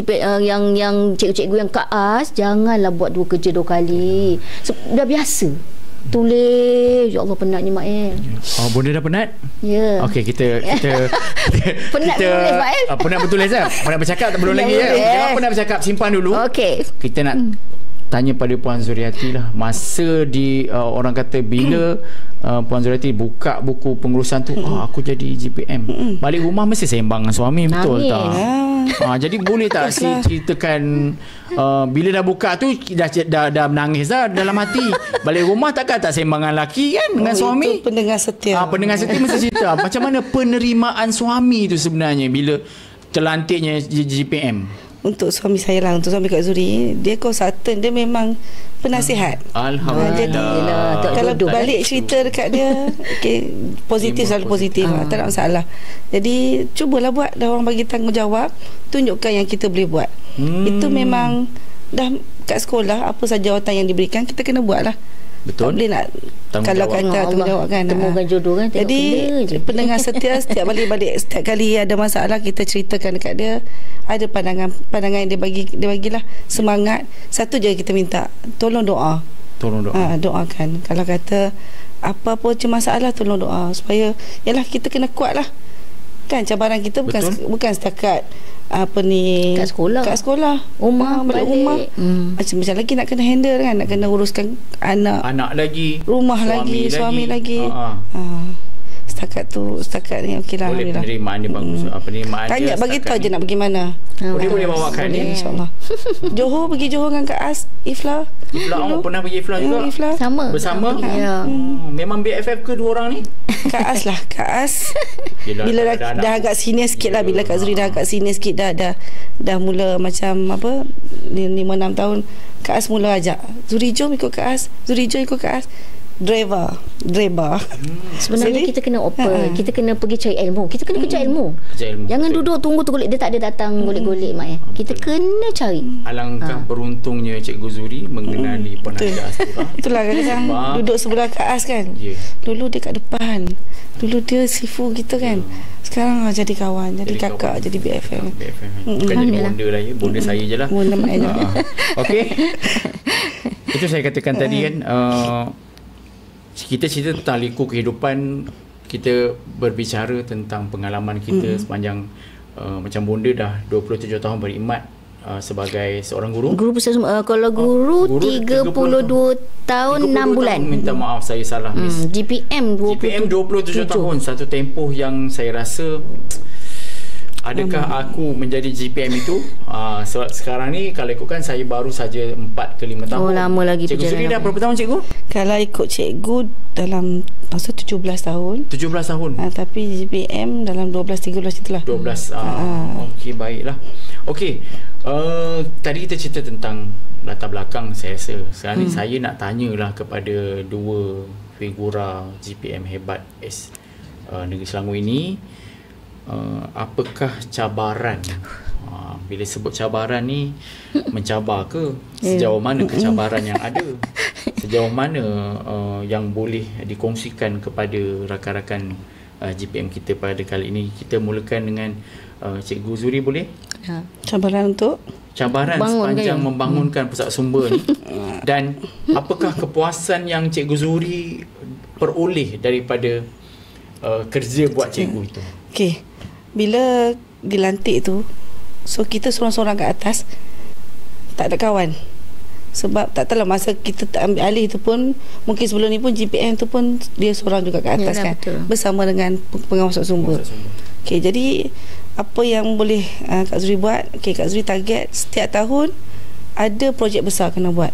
yang cikgu-cikgu yang Kak As, janganlah buat dua kerja 2 kali. Dah biasa tulis. Ya Allah, penatnya Mak El. Bunda dah penat? Ya. Okey, kita penat tulis Mak El. Penat betul Azam. Penat bercakap tak belum lagi ya. Jangan penat bercakap, simpan dulu. Okey. Kita nak tanya pada Puan Zuriati lah, masa di orang kata bila Puan Zuriati buka buku pengurusan tu, aku jadi GPM, balik rumah mesti sembang dengan suami. Betul tak? Jadi boleh tak ceritakan bila dah buka tu dah menangis dah dalam hati, balik rumah takkan tak sembang dengan lelaki kan, dengan suami? Itu pendengar setia. Pendengar setia mesti cerita macam mana penerimaan suami tu sebenarnya bila terlantiknya GPM. Untuk suami saya lah, untuk suami Kak Zuri, dia consultant, dia memang penasihat. Alhamdulillah. Kalau balik cerita dekat dia, positif, selalu positif. Tak ada masalah. Jadi cubalah buat. Dah orang bagi tanggungjawab, tunjukkan yang kita boleh buat. Itu memang dah kat sekolah, apa saja jawatan yang diberikan, kita kena buat lah. Betul. Tak boleh nak kalau kata tanggungjawab kan. Temukan jodoh kan. Jadi pendengar setia, setiap kali ada masalah, kita ceritakan dekat dia. Ada pandangan yang dia bagilah semangat. Satu je kita minta, tolong doa. Doakan. Kalau kata apa-apa macam masalah, tolong doa supaya yalah kita kena kuat lah. Kan cabaran kita bukan setakat kat sekolah. Rumah balik. Macam lagi nak kena handle kan, nak kena uruskan anak lagi, rumah lagi, suami lagi. Setakat ni okeylah. Boleh penerimaan dia bagus. Penerimaan tanya, bagi tahu je nak pergi mana. Boleh bawakan ni insya-Allah. Pergi Johor dengan Kak As, Ifla. Pernah pergi Ifla juga. Sama. Bersama? Ya. Memang BFF ke dua orang ni? Kak As lah. Kak As bila dah agak senior sikit lah, bila Kak Zuri dah agak senior sikit, dah mula macam 5-6 tahun, Kak As mula ajak, Zuri jom ikut Kak As, Zuri jom ikut Kak As. Driver. Sebenarnya kita kena open. Kita kena pergi cari ilmu. Kita kena cari ilmu. Jangan duduk tunggu dia tak ada datang golek-golek Mak. Kita kena cari. Alangkah beruntungnya Cikgu Zuri mengenali Penasihat Astura. Itulah kadang duduk sebelah Kak As kan. Dulu dia kat depan. Dulu dia sifu kita kan. Sekarang jadi kawan, jadi kakak, jadi BFM. Bukan jadi bonda lah ya. Bonda saya je lah. Bonda Mak je. Okey. Itu saya katakan tadi kan, kita cerita tentang liku kehidupan, kita berbicara tentang pengalaman kita sepanjang macam bonda dah 27 tahun berkhidmat sebagai seorang guru. Kalau guru 32 tahun 6 bulan. Minta maaf saya salah Miss. GPM 27 tahun, satu tempoh yang saya rasa adakah aku menjadi GPM itu sekarang ni kalau ikutkan saya baru saja 4 ke 5 tahun. Lama lagi. Cikgu Zuri dah berapa tahun Cikgu? Kalau ikut Cikgu dalam masa 17 tahun. 17 tahun. Tapi GPM dalam 12-13 itulah. 12. Okey, baiklah. Okey. Tadi kita cerita tentang latar belakang saya rasa. Sekarang ni saya nak tanyalah kepada dua figura GPM hebat negeri Selangor ini. Apakah cabaran? Bila sebut cabaran ni, mencabar ke? Sejauh mana kecabaran yang ada? Sejauh mana yang boleh dikongsikan kepada rakan-rakan GPM kita pada kali ini? Kita mulakan dengan Cikgu Zuri boleh? Cabaran untuk? Cabaran sepanjang membangunkan pusat sumber ni. Dan apakah kepuasan yang Cikgu Zuri peroleh daripada kerja buat cikgu itu? Okey. Bila dilantik tu, so kita seorang-seorang kat atas, tak ada kawan. Sebab tak tahulah masa kita ambil alih tu pun, mungkin sebelum ni pun GPM tu pun dia seorang juga kat atas kan, betul. Bersama dengan pengawas sumber. Okey, jadi apa yang boleh Kak Zuri buat? Okey, Kak Zuri target setiap tahun ada projek besar kena buat.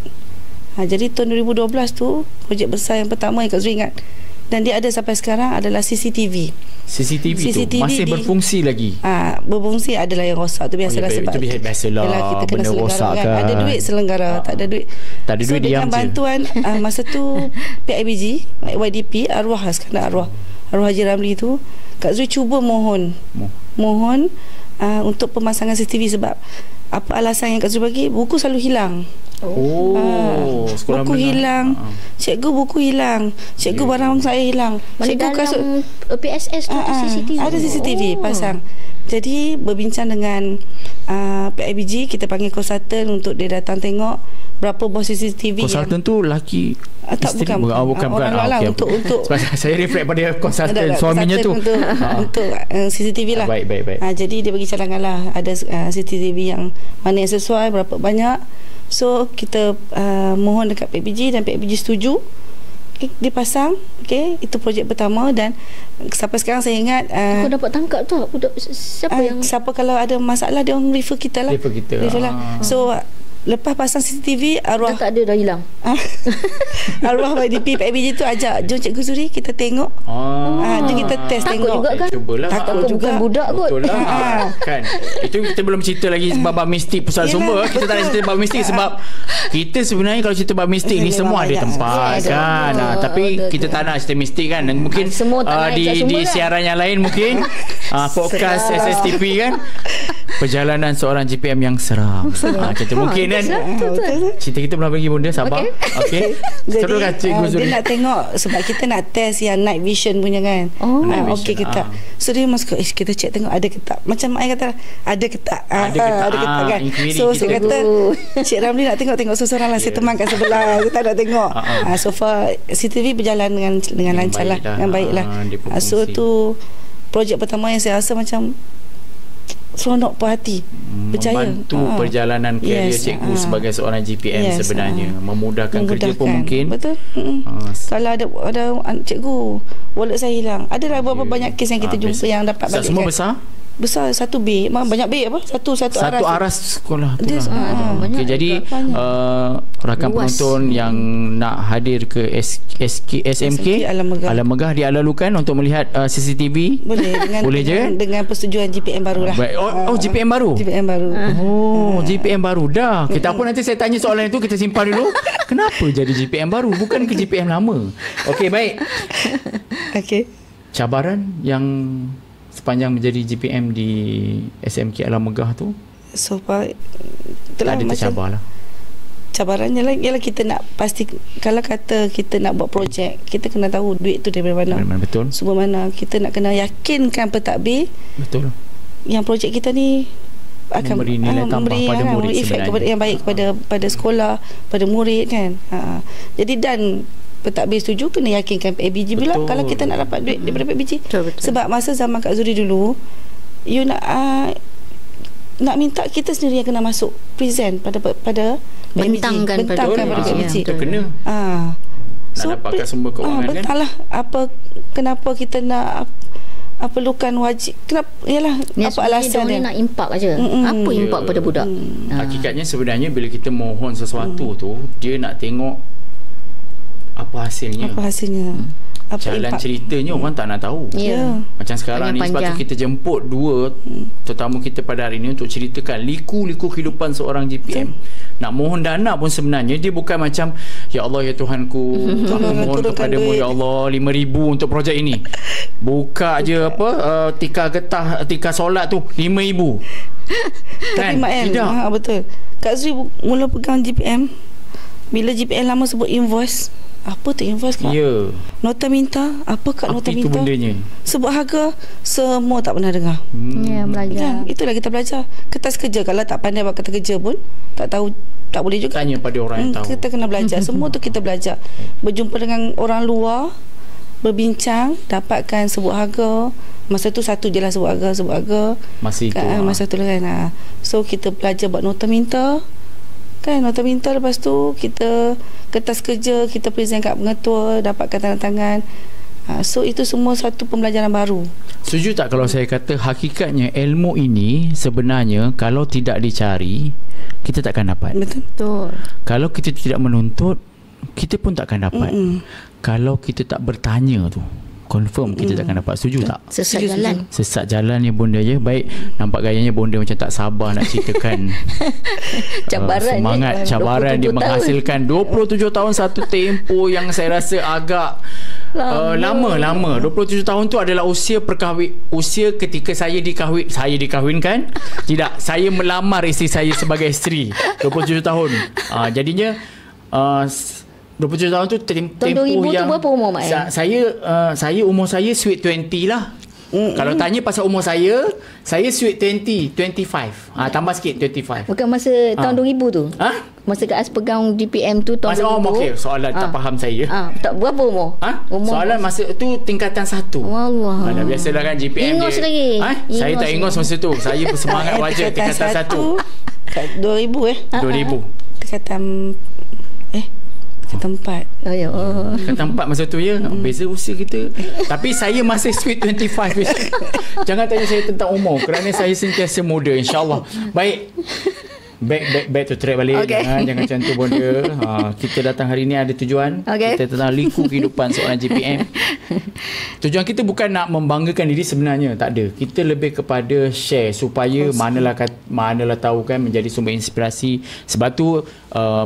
Jadi tahun 2012 tu projek besar yang pertama yang Kak Zuri ingat, dan dia ada sampai sekarang, adalah CCTV tu masih berfungsi lagi. Berfungsi, adalah yang rosak tu biasalah. Sebab itu biasalah kita kena benda rosak kan. Ada duit selenggara, tak ada duit. Tak ada duit diam je. Dengan bantuan masa tu PIBG, YDP, sekarang arwah Haji Ramli tu, Kak Zuri cuba mohon untuk pemasangan CCTV. Sebab apa alasan yang Kak Zuri bagi, buku selalu hilang. Buku hilang, cikgu buku hilang, cikgu barang saya hilang, cikgu kasut PSS tu CCTV. Ada CCTV pasang. Jadi berbincang dengan PIBG, kita panggil konsultan untuk dia datang tengok berapa bos CCTV. Konsultan tu lelaki, bukan. Okay. Untuk saya reflect pada konsultan suaminya tu untuk CCTV lah. Baik. Jadi dia bagi cadangan lah, ada CCTV yang mana yang sesuai, berapa banyak. So kita mohon dekat PIBG dan PIBG setuju. Dia pasang. Itu projek pertama. Dan sampai sekarang saya ingat kau dapat tangkap tu siapa kalau ada masalah, dia orang refer kita lah. So lepas pasang CCTV, arwah dah tak ada, dah hilang. Arwah YDP PIBG tu ajak, jom Cikgu Zuri kita tengok. Jom kita test takut tengok. Juga kan? Cubalah. Takut juga. Bukan budak kot. Betul lah. Kan. Itu kita belum cerita lagi bab mistik pusat sumber. Kita tak ada cerita bab mistik sebab kita sebenarnya kalau cerita bab mistik ni semua ada tempat kan. Tapi kita tak nak cerita mistik kan. Dan mungkin di siaran yang lain mungkin podcast SSTP kan. Perjalanan seorang GPM yang seram. Kita mungkin kan cerita kita belum bagi bunda, sabar. Okey. Seru kan Cikgu Zuri? Dia nak tengok sebab kita nak test yang night vision punya kan. Okey kita. So dia masuk kita cek tengok ada ke tak. Macam Mai kata ada ke tak. Ada ke tak kan. So saya kata Cik Ramli nak tengok seorang lah, saya teman kat sebelah, kita nak tengok. So far CCTV berjalan dengan lancar lah, dengan baik lah. So tu projek pertama yang saya rasa macam seronok perhati, percaya membantu perjalanan karier cikgu sebagai seorang GPM sebenarnya memudahkan kerja pun mungkin. Betul. Kalau ada cikgu wallet saya hilang, ada berapa banyak kes yang kita jumpa yang dapat balik semua kan? Besar satu bay, banyak bay apa? Satu aras sekolah tu lah. Okay, jadi rakan penonton yang nak hadir ke SMK Alam Megah di Ala-Lukan untuk melihat CCTV boleh je dengan persetujuan GPM baru lah. GPM baru. GPM baru dah. Kita apa nanti saya tanya soalan itu, kita simpan dulu. Kenapa jadi GPM baru, bukan ke GPM lama? Okey, baik. Cabaran yang sepanjang menjadi GPM di SMK Alam Megah tu, so far tak ada tercabar lah. Cabarannya ialah kita nak pasti, kalau kata kita nak buat projek, kita kena tahu duit tu dari mana. Betul. Sumber mana. Kita nak kena yakinkan pentadbir. Betul. Yang projek kita ni akan memberi nilai tambah pada murid sebenarnya. Yang baik pada sekolah, pada murid kan. Jadi dan pentadbir setuju, kena yakinkan PIBG pula kalau kita nak dapat duit daripada PIBG. Betul. Sebab masa zaman Kak Zuri dulu, you nak minta kita sendiri yang kena masuk present pada bentangkan pada PIBG. Itu kena. Nak dapatkan sumber kewangan kan. Lah kenapa kita nak perlukan wajib, kenapa apa alasan dia nak impak aja. Apa impak pada budak? Hakikatnya sebenarnya bila kita mohon sesuatu tu, dia nak tengok apa hasilnya. Jalan ceritanya orang tak nak tahu. Macam sekarang ni, sebab tu kita jemput dua tetamu kita pada hari ini untuk ceritakan liku-liku kehidupan seorang GPM. Nak mohon dana pun sebenarnya dia bukan macam, ya Allah ya Tuhanku, aku mohon kepadamu ya Allah 5,000 untuk projek ini. Buka je tikar solat tu 5,000. Kan? Tidak. Betul. Kak Zuri mula pegang GPM, bila GPM lama sebut invoice. Apa tu invoice Kak? Ya. Nota minta. Apa Kak nota minta? Itu bendanya. Sebut harga, semua tak pernah dengar. Belajar. Itulah kita belajar. Kertas kerja, kalau tak pandai buat kertas kerja pun tak tahu, tak boleh juga. Tanya pada orang yang tahu. Kita kena belajar. Semua tu kita belajar. Berjumpa dengan orang luar, berbincang, dapatkan sebut harga. Masa tu satu je lah sebut harga. Masa itu. Masa tu lah kan. So kita belajar buat nota minta. Kan nota minta, lepas tu kita kertas kerja, kita present kat pengetua, dapatkan tanda tangan. So itu semua satu pembelajaran baru. Setuju tak kalau saya kata hakikatnya ilmu ini sebenarnya kalau tidak dicari kita takkan dapat. Betul. Kalau kita tidak menuntut kita pun takkan dapat. Kalau kita tak bertanya tu confirm kita takkan dapat. Setuju tak? Sesat jalan ni bonda je. Baik, nampak gayanya bonda macam tak sabar nak ceritakan cabaran semangat cabaran dia menghasilkan 27 tahun satu tempoh yang saya rasa agak lama. 27 tahun tu adalah usia ketika saya dikahwinkan. Tidak, saya melamar isteri saya sebagai isteri. 27 tahun. Jadinya 27 tahun tu tempoh yang tu berapa umur Mak? Saya umur saya sweet 20 lah. Kalau tanya pasal umur saya sweet 20, 25. Tambah sikit 25. Bukan masa tahun 2000 tu? Masa Kak As pegang GPM tu tahun 2000. Okey, soalan tak faham saya. Tak berapa umur? Soalan masa tu tingkatan 1. Wallah. Mana biasalah kan GPM ingus dia. Lagi. Saya tak ingus masa tu. Saya bersemangat wajar tingkatan 1. Kat 2000 2000. Tingkatan 4. Tingkatan 4 masa tu ya. Beza usia kita. Tapi saya masih sweet 25. Jangan tanya saya tentang umur kerana saya sentiasa muda, insya-Allah. Baik. Back to track balik. Jangan macam tu bonda. Kita datang hari ni ada tujuan. Kita tentang liku kehidupan seorang GPM. Tujuan kita bukan nak membanggakan diri sebenarnya, tak ada. Kita lebih kepada share supaya manalah tahu kan menjadi sumber inspirasi. Sebab tu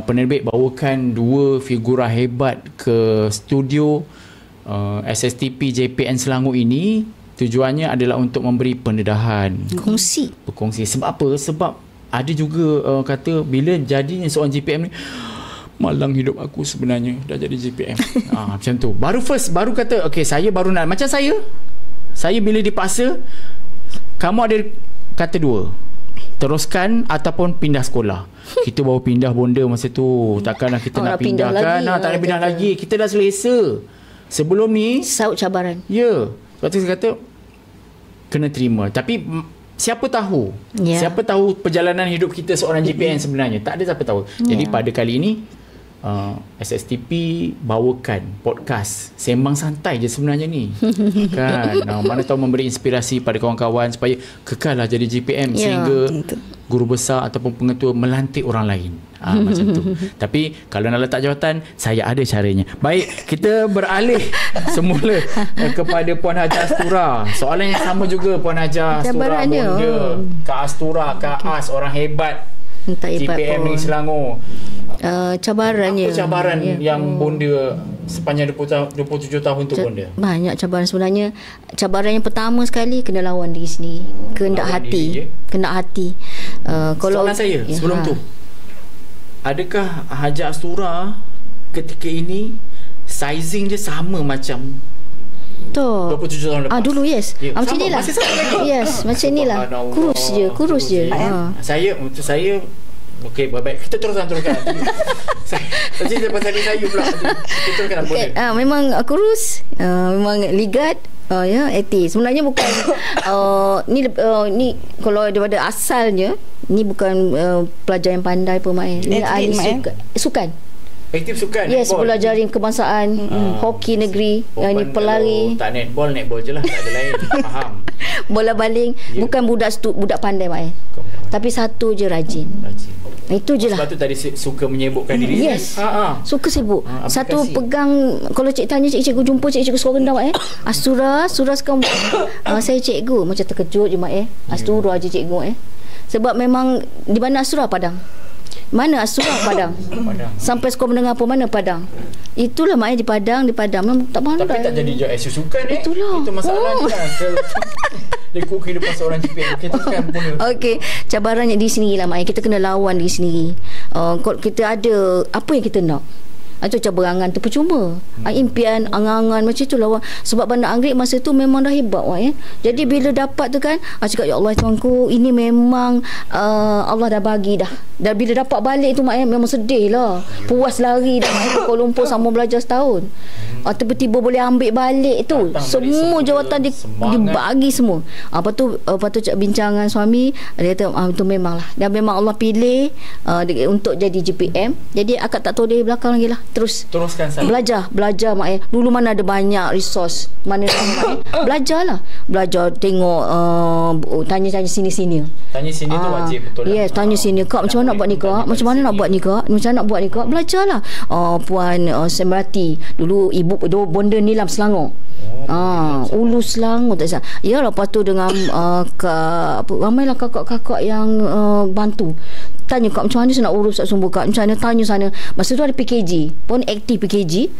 penerbit bawakan 2 figura hebat ke studio SSTP JPN Selangor ini. Tujuannya adalah untuk memberi pendedahan, berkongsi. Sebab apa? Sebab ada juga kata bila jadinya seorang GPM ni, malang hidup aku sebenarnya dah jadi GPM. Macam tu. Baru kata okey, saya baru nak macam saya bila dipaksa, kamu ada kata 2, teruskan ataupun pindah sekolah. Kita baru pindah bonda masa tu. Takkanlah kita nak pindahkan. Tak nak pindah lagi. Kita dah selesa. Sebelum ni saut cabaran. Ya. Sebab tu saya kata kena terima. Tapi siapa tahu perjalanan hidup kita seorang GPN sebenarnya. Tak ada siapa tahu. Jadi pada kali ini SSTP bawakan podcast sembang santai je sebenarnya ni. Kan mana tahu memberi inspirasi pada kawan-kawan supaya kekallah jadi GPM sehingga guru besar ataupun pengetua melantik orang lain. Macam tu. Tapi kalau nak letak jawatan, saya ada caranya. Baik, kita beralih semula kepada Puan Haja Astura. Soalan yang sama juga Puan Haja Astura bonda. Kak Astura, Kak As, orang hebat GPM di Selangor. Cabarannya. Apa cabaran yang bonda sepanjang 27 tahun tu bonda? Banyak cabaran sebenarnya. Cabaran yang pertama sekali kena lawan diri sendiri. Kehendak hati. Kalau soalan saya sebelum tu, adakah Haja Astura ketika ini sizing dia sama macam 27 tahun lepas? Dulu yes. Macam inilah. Masih sama lagi? Yes, macam inilah. Kurus je. Saya okey, baik. Kita teruskan. Saya cerita pasal diri saya pula. Kita teruskan apa? Memang kurus, memang ligat. Aktif. Sebenarnya bukan ni kalau daripada asalnya ni bukan pelajar yang pandai pemain. Ni ahli sukan. Aktif sukan. Yes, bola jaring kebangsaan, hoki negeri, yang ni pelari. Tak netball je lah, tak ada lain. Faham. Bola baling, bukan budak pandai tapi satu je rajin. Itu je lah. Sebab tu tadi suka menyibukkan diri. Yes. Suka sibuk. Satu pegang, kalau tanya cikgu jumpa cikgu sekolah rendah Astura sekarang saya cikgu, macam terkejut je Astura je cikgu sebab memang di mana Astura Padang. Mana Astura Padang. Sampai sekolah menengah apa mana Padang. Itulah di Padang memang tak pandai. Tapi tak jadi je sukan Itulah. Itu masalahnya. Liku kehidupan seorang GPM. Kita kan punya. Okey, cabarannya di sini lah kita kena lawan diri sendiri. Kita ada apa yang kita nak. Itu cabaran tu percuma. Impian, angan-angan macam tu lawan. Sebab Bandar Anggerik masa tu memang dah hebat Jadi bila dapat tu kan, cakap ya Allah tuanku, ini memang Allah dah bagi dah. Dan bila dapat balik tu memang sedih lah. Puas lari dah ke Kuala Lumpur sama belajar setahun. tiba-tiba boleh ambil balik tu. Semua jawatan dibagi semua. Lepas tu bincang dengan suami, dia kata itu memanglah. Dan memang Allah pilih untuk jadi GPM. Jadi akak tak tahu dari belakang lagi lah. Teruskan saya. Belajar mak. Dulu mana ada banyak resource. Mana belajarlah. Belajar tengok tanya-tanya sini-sini. Tanya sini tu wajib betul. Yes, tanya sini. Kak macam mana nak buat nikah? Macam mana nak buat nikah? Macam mana nak buat nikah? Belajarlah. Puan Semrati dulu ibu bonda Nilam Selangor. Ulu Selangor tak salah. Ya, lepas tu dengan ramailah kakak-kakak yang bantu. Tanya, Kak macam mana saya nak urus sumber, Kak macam mana, tanya sana. Masa tu ada PKG pun, aktif PKG.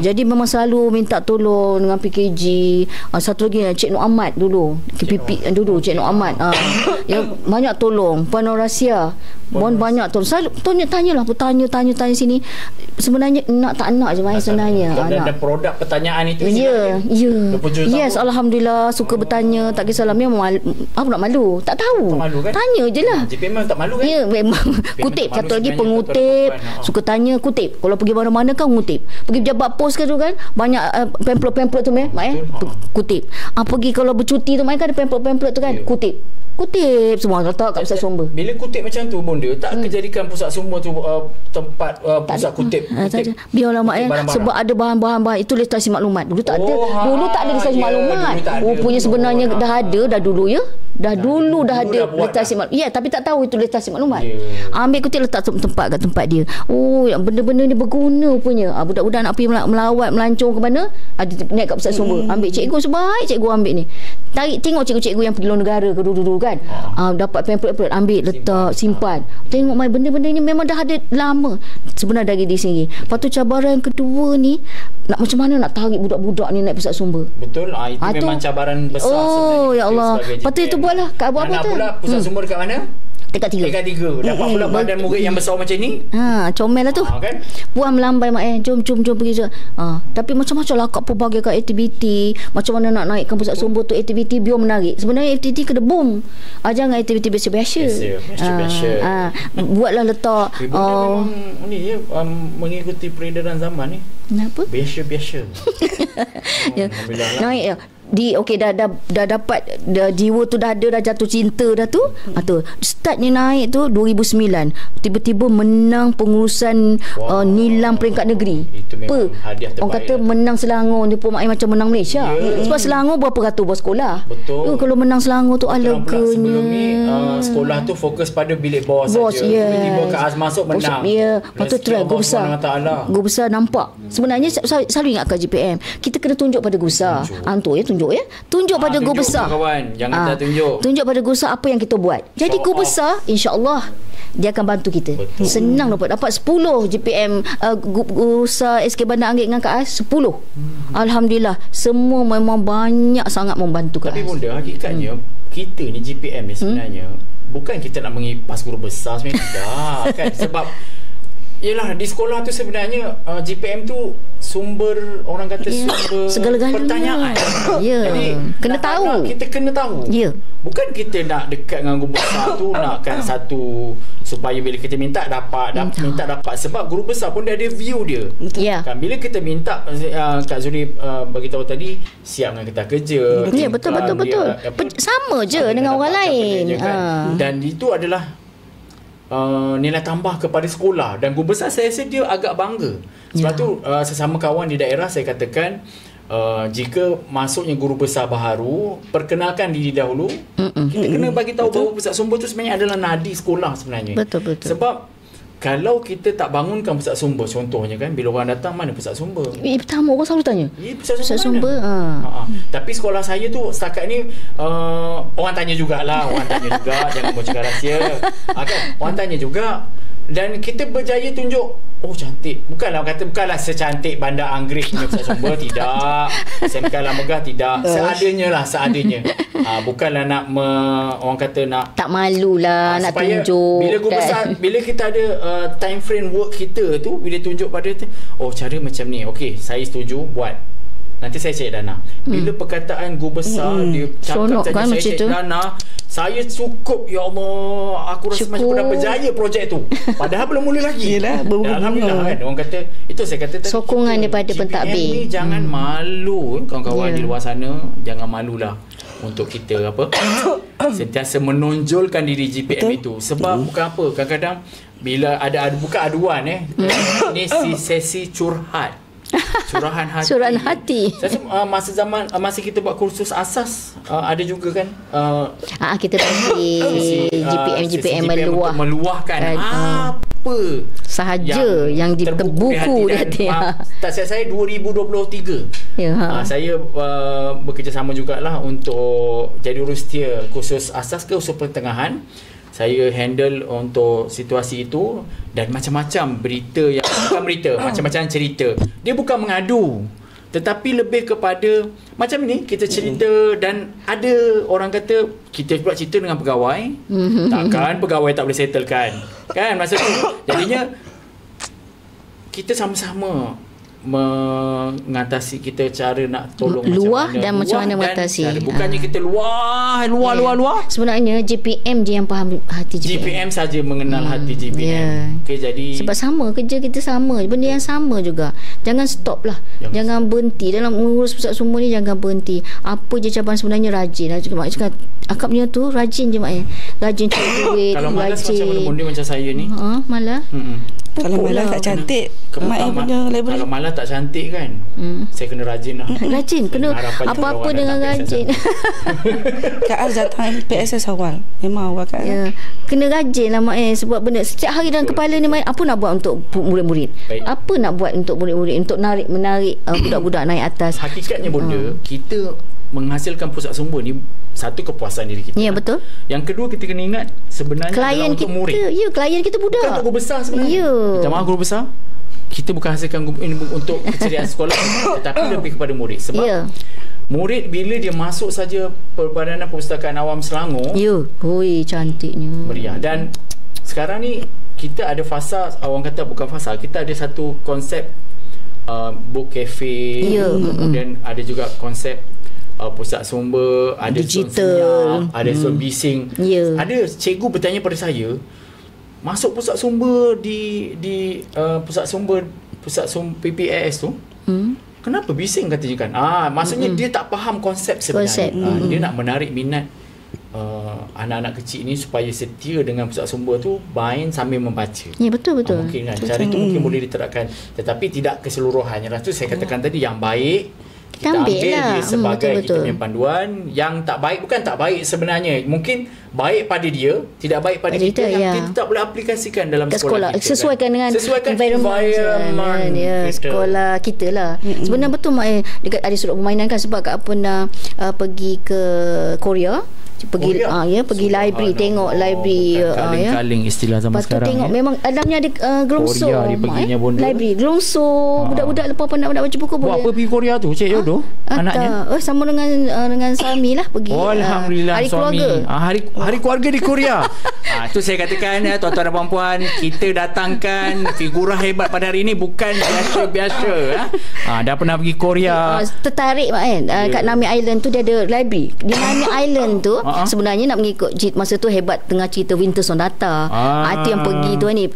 Jadi memang selalu minta tolong dengan PKG. Satu lagi Cik Nur Ahmad dulu Cik Nur Ahmad. Ya, banyak tolong. Puan Norasia pun banyak tolong. Selalu tanyalah, tanya sini. Sebenarnya tak nak je main sebenarnya. Dan produk pertanyaan itu ya. Yes, alhamdulillah suka bertanya, tak kisahlah. Memang apa nak malu, tak tahu. Kan? Tanya je lah. GPM tak malu kan? Ya, memang kutip. Satu lagi pengutip, suka tanya, kutip. Kalau pergi mana-mana kan ngutip. Pergi pejabat pos ke tu kan, banyak pamphlet tu kutip. Pergi kalau bercuti tu kan ada pamphlet tu kan, kutip semua letak kat pusat sumber. Bila kutip macam tu bonda, tak kejadikan pusat sumber tu tempat pusat kutip. Biarlah mak sebab ada bahan-bahan itu listasi maklumat. Dulu tak ada listasi maklumat. Rupanya sebenarnya dah ada dulu ya. Dah ada listasi maklumat. Ya, tapi tak tahu itu listasi maklumat. Ambil kutip letak tempat kat tempat dia. Yang benda-benda ni berguna rupanya. Budak-budak nak pergi melawat, melancong ke mana, ada naik kat pusat sumber. Ambil cikgu sebaik cikgu ambil ni. Tengok cikgu-cikgu yang pergi luar negara ke dulu kan. Dapat pamphlet ambil letak simpan. Tengok mai benda-benda ni memang dah ada lama sebenarnya dari di sini. Lepas tu cabaran kedua ni, nak macam mana nak tarik budak-budak ni naik pusat sumber. Betul. Itu memang cabaran besar sebenarnya. Ya Allah. Lepas tu itu buatlah kat buat apa tu? Nak pula pusat sumber dekat mana? Tingkat 3. Dapat pula badan murid yang besar macam ni. Comel lah tu. Kan? Puan melambai mak jom pergi je. Tapi macam-macam lah Kak pelbagai kat aktiviti. Macam mana nak naikkan pusat sumber tu, aktiviti biar menarik. Sebenarnya aktiviti kena boom. Jangan aktiviti biasa-biasa. Buatlah letak ni mengikuti peredaran zaman ni. Kenapa? Biasa-biasa. Naik ya. Dah dapat jiwa tu dah ada, dah jatuh cinta dah tu. Startnya naik tu 2009, tiba-tiba menang pengurusan Nilam peringkat negeri. Orang kata menang Selangor ni pun macam menang Malaysia. Sebab Selangor berapa ratus buat sekolah. Betul. Kalau menang Selangor tu leganya. Sebelum ni sekolah tu fokus pada bilik bawah saja. Tiba-tiba Kak Az masuk menang. Lepas tu try guru besar nampak. Sebenarnya selalu ingat kat GPM, kita kena tunjuk pada guru besar. Tunjuk pada guru besar. Kawan, jangan tak tunjuk. Tunjuk pada guru besar apa yang kita buat. Jadi guru besar insya-Allah dia akan bantu kita. Betul. Senang dapat 10 GPM guru besar SK Bandar Anggit dengan Kak Az 10. Alhamdulillah semua memang banyak sangat membantu Kak Az. Tapi bunda hakikatnya kita ni GPM ni sebenarnya bukan kita nak mengipas guru besar sebenarnya tak kan, sebab yelah di sekolah tu sebenarnya GPM tu sumber, orang kata sumber segala-galanya pertanyaan. Jadi kena tahu. Kita kena tahu. Bukan kita nak dekat dengan guru besar tu nakkan satu supaya bila kita minta dapat sebab guru besar pun dia ada view dia. Kan bila kita minta Kak Zuri bagi tahu tadi siap dengan kita kerja. Betul. Sama je dengan orang lain. Kan? Dan itu adalah nilai tambah kepada sekolah, dan guru besar saya rasa dia agak bangga. Sebab tu sesama kawan di daerah saya katakan jika masuknya guru besar baharu, perkenalkan diri dahulu. Kita kena bagi tahu bahawa pusat sumber tu sebenarnya adalah nadi sekolah sebenarnya. Betul. Sebab kalau kita tak bangunkan pusat sumber, contohnya kan bila orang datang, mana pusat sumber? Pertama orang selalu tanya pusat sumber. Tapi sekolah saya tu setakat ni orang tanya jugalah, jangan bocorkan rahsia. Kan? Orang tanya juga, dan kita berjaya tunjuk cantik. Bukanlah secantik Bandar Anggit punya pusat sumber, tidak. SMK Alam Megah tidak. Seadanya. Bukanlah nak orang kata nak tak malulah nak tunjuk. Bila guru besar, bila kita ada time frame work kita tu, bila tunjuk pada tu, cara macam ni. Okey, saya setuju buat. nanti saya cek dana. Bila perkataan guru besar dia cakap saja saya cek dana, saya cukup, ya Allah, aku rasa macam dah berjaya projek tu. Padahal belum mula lagi. Yelah, alhamdulillah kan. Orang kata, itu saya kata tadi, sokongan daripada pentadbir ni jangan malu, kawan-kawan di luar sana, jangan malulah untuk kita sentiasa menonjolkan diri GPM itu. Sebab bukan apa, kadang-kadang bila ada bukan aduan ni sesi curhat. Curahan hati. Saya masa kita buat kursus asas ada juga kan kita bagi GPM meluahkan apa sahaja yang di buku dia. Tak saya 2023 saya bekerjasama jugalah untuk jadi urustia kursus asas ke kursus pertengahan. Saya handle untuk situasi itu dan macam-macam berita yang bukan berita, macam-macam cerita. Dia bukan mengadu, tetapi lebih kepada macam ni kita cerita dan ada orang kata kita pula cerita dengan pegawai. Takkan pegawai tak boleh settlekan. Kan masa tu. Jadinya kita sama-sama mengatasi, kita cara nak tolong luah dan macam mana mengatasi. Bukannya kita luah. Sebenarnya GPM je yang faham hati GPM saja mengenal hati GPM. Okey, jadi sebab sama kerja kita sama, benda yang sama juga. Jangan stop lah. Jangan berhenti dalam mengurus pusat sumber ni, jangan berhenti. Apa je cabaran sebenarnya rajin. Mak cakap akaknya tu rajin je mak rajin cari duit. Kalau malas macam mana macam saya ni? Malas. Kalau malas tak cantik, mak punya library. Kalau malas tak cantik kan, saya kena rajin lah. Rajin, kena apa-apa dengan rajin. Kak Az datang PSS awal, memang awal Kak Az. Kena rajin lah mak sebab benda setiap hari dalam kepala ni mak, apa nak buat untuk murid-murid, apa nak buat untuk murid-murid, untuk menarik budak-budak naik atas. Hakikatnya benda kita menghasilkan pusat sumber ni satu kepuasan diri kita. Ya, betul. Yang kedua kita kena ingat sebenarnya klien untuk kita, murid. Ya, klien kita budak. Bukan untuk guru besar sebenarnya. Ya. Kita maaf guru besar. Kita bukan hasilkan ini untuk keceriaan sekolah tetapi lebih kepada murid. Sebab murid bila dia masuk saja Perbadanan Perpustakaan Awam Selangor. Ya, oi cantiknya. Meriah. Dan sekarang ni kita ada fasa, orang kata bukan fasa, kita ada satu konsep book cafe. Kemudian ada juga konsep pusat sumber, ada digital, ada bising. Ada cikgu bertanya pada saya, masuk pusat sumber di pusat sumber PPAS tu, kenapa bising katanya kan? Maksudnya dia tak faham konsep sebenarnya. Dia nak menarik minat anak-anak kecil ni supaya setia dengan pusat sumber tu, main sambil membaca. Ya, betul. Mungkin kan cara itu mungkin boleh diterapkan, tetapi tidak keseluruhannya. Itu saya katakan tadi, yang baik kita ambil dia sebagai kita punya panduan. Yang tak baik bukan tak baik sebenarnya, mungkin baik pada dia, tidak baik pada kita, yang kita tak boleh aplikasikan dalam sekolah kita. Sesuaikan dengan environment sekolah kita lah. Sebenarnya betul mak dekat ada sudut permainan kan, sebab Kak pernah pergi ke Korea, pergi library, tengok library kaling istilah zaman sekarang. Tengok memang dalamnya ada gelongso. Library gelongso, budak-budak lepas nak baca buku boleh. Buat apa pergi Korea tu Cik Yodo? Anaknya sama dengan suami lah pergi. Alhamdulillah, hari suami. Hari keluarga di Korea. Tu saya katakan tuan-tuan dan puan-puan, kita datangkan figurah hebat pada hari ini, bukan biasa-biasa. Dah pernah pergi Korea. Tertarik mak kat Nami Island tu dia ada library. Di Nami Island tu sebenarnya nak mengikut masa tu hebat tengah cerita Winter Sonata. Itu yang pergi tu ni.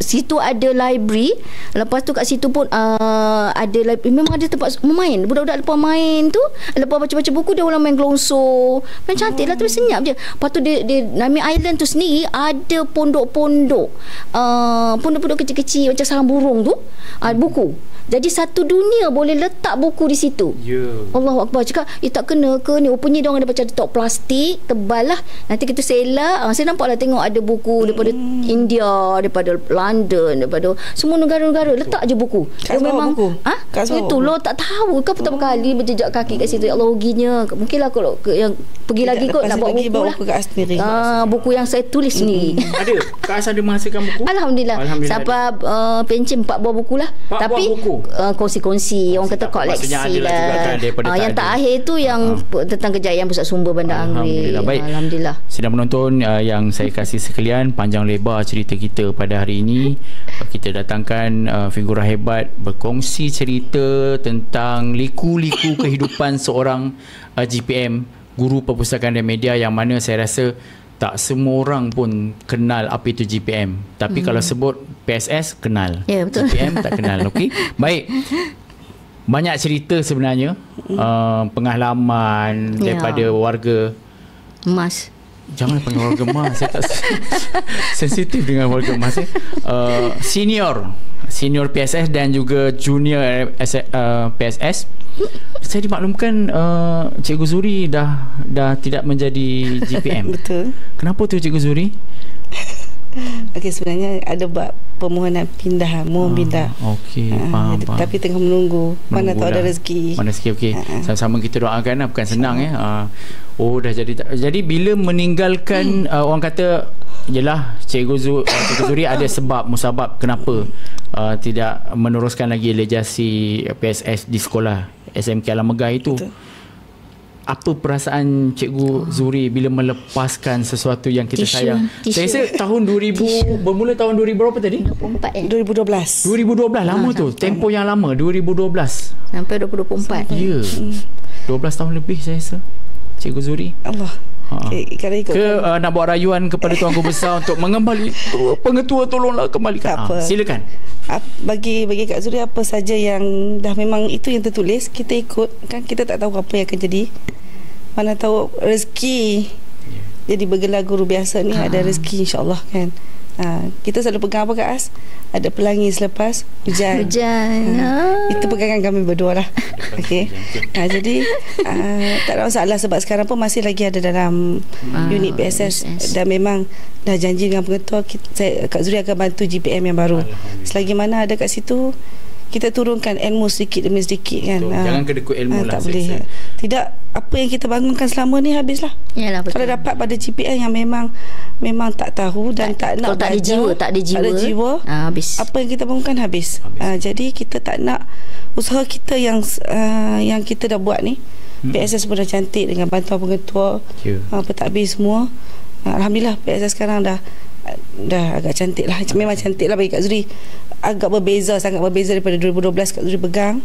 Situ ada library. Lepas tu kat situ pun ada library. Memang ada tempat main. Budak-budak lepas main tu, lepas baca-baca buku, dia orang main gelongso. Main cantik lah, tapi senyap je. Lepas tu dia Nami Island tu sendiri ada pondok-pondok kecil-kecil macam sarang burung tu, buku. Jadi satu dunia boleh letak buku di situ. Allahu Akbar. Cakap tak kena ke ni, rupanya dia orang ada macam tok plastik tebal lah. Nanti kita selak, saya nampaklah tengok ada buku daripada India, daripada London, daripada semua negara-negara, letak je buku. Kat memang buku. Itu lo tak tahu kau pertama kali berjejak kaki kat situ. Ya Allah, ruginya. Mungkinlah kalau yang pergi lagi kot nak bawa buku lah. Buku kat sendiri. Buku yang saya tulis sendiri. Kak As ada menghasilkan buku? Alhamdulillah. Sampai pencen 4 buah buku lah. 4 Tapi buah buku? Kongsi-kongsi. Orang kata koleksi lah. Yang terakhir tu yang tentang kejayaan Pusat Sumber Bandar Anggerik. Alhamdulillah. Baik. Alhamdulillah. Sidang penonton yang saya kasih sekalian, panjang lebar cerita kita pada hari ini. Kita datangkan figura hebat berkongsi cerita tentang liku-liku kehidupan seorang GPM, Guru Perpustakaan dan Media, yang mana saya rasa tak semua orang pun kenal apa itu GPM. Tapi kalau sebut PSS, kenal. Ya, betul. GPM tak kenal. Okey. Baik. Banyak cerita sebenarnya. Pengalaman daripada warga Emas. Jangan panggil warga emas. Saya tak sensitif dengan warga emas. Senior PSS dan juga junior PSS. Saya dimaklumkan Cikgu Zuri dah tidak menjadi GPM. Betul. Kenapa tu Cikgu Zuri? Okey, sebenarnya ada buat permohonan pindah, mohon pindah. Okey, faham. Tapi tengah menunggu mana tahu ada rezeki. Mana rezeki. Okey. Sama-sama kita doakan lah, bukan senang dah jadi bila meninggalkan orang kata yelah Cikgu Zuri ada sebab musabab kenapa tidak meneruskan lagi legasi PSS di sekolah SMK Alam Megah itu. Betul. Apa perasaan Cikgu Zuri bila melepaskan sesuatu yang kita sayang? Saya rasa tahun 2000 bermula tahun 2000 berapa tadi? 2012. 2012 lama tu. Tempoh yang lama 2012 sampai 2024. Ya. 12 tahun lebih saya rasa. Cikgu Zuri. Allah. Kalau ikut nak buat rayuan kepada Tuan Guru Besar untuk mengembali pengetua, tolonglah kembalikan. Silakan. Bagi Kak Zuri, apa saja yang dah memang itu yang tertulis, kita ikut. Kan kita tak tahu apa yang akan jadi. Mana tahu rezeki jadi bergelar guru biasa ni ada rezeki, insya-Allah kan. Kita selalu pegang apa Kak As? Ada pelangi selepas hujan. Itu pegangan kami berdua lah. Okey. Jadi tak ada masalah sebab sekarang pun masih lagi ada dalam unit PSS dan memang dah janji dengan pengetua Kak Zuri akan bantu GPM yang baru. Selagi mana ada kat situ, kita turunkan ilmu sedikit demi sedikit kan. Jangan kedekut ilmu lah. Tak boleh. Tidak, apa yang kita bangunkan selama ni habislah. Yalah, betul. Kalau dapat pada GPM yang memang tak tahu dan tak nak tak ada jiwa, habis. Apa yang kita bangunkan habis. Jadi kita tak nak usaha kita yang kita dah buat ni. PSS pun dah cantik dengan bantuan pengetua, pentadbir semua. Alhamdulillah PSS sekarang dah agak cantik lah. Memang cantik lah bagi Kak Zuri. Agak berbeza, sangat berbeza daripada 2012 Kak Zuri pegang.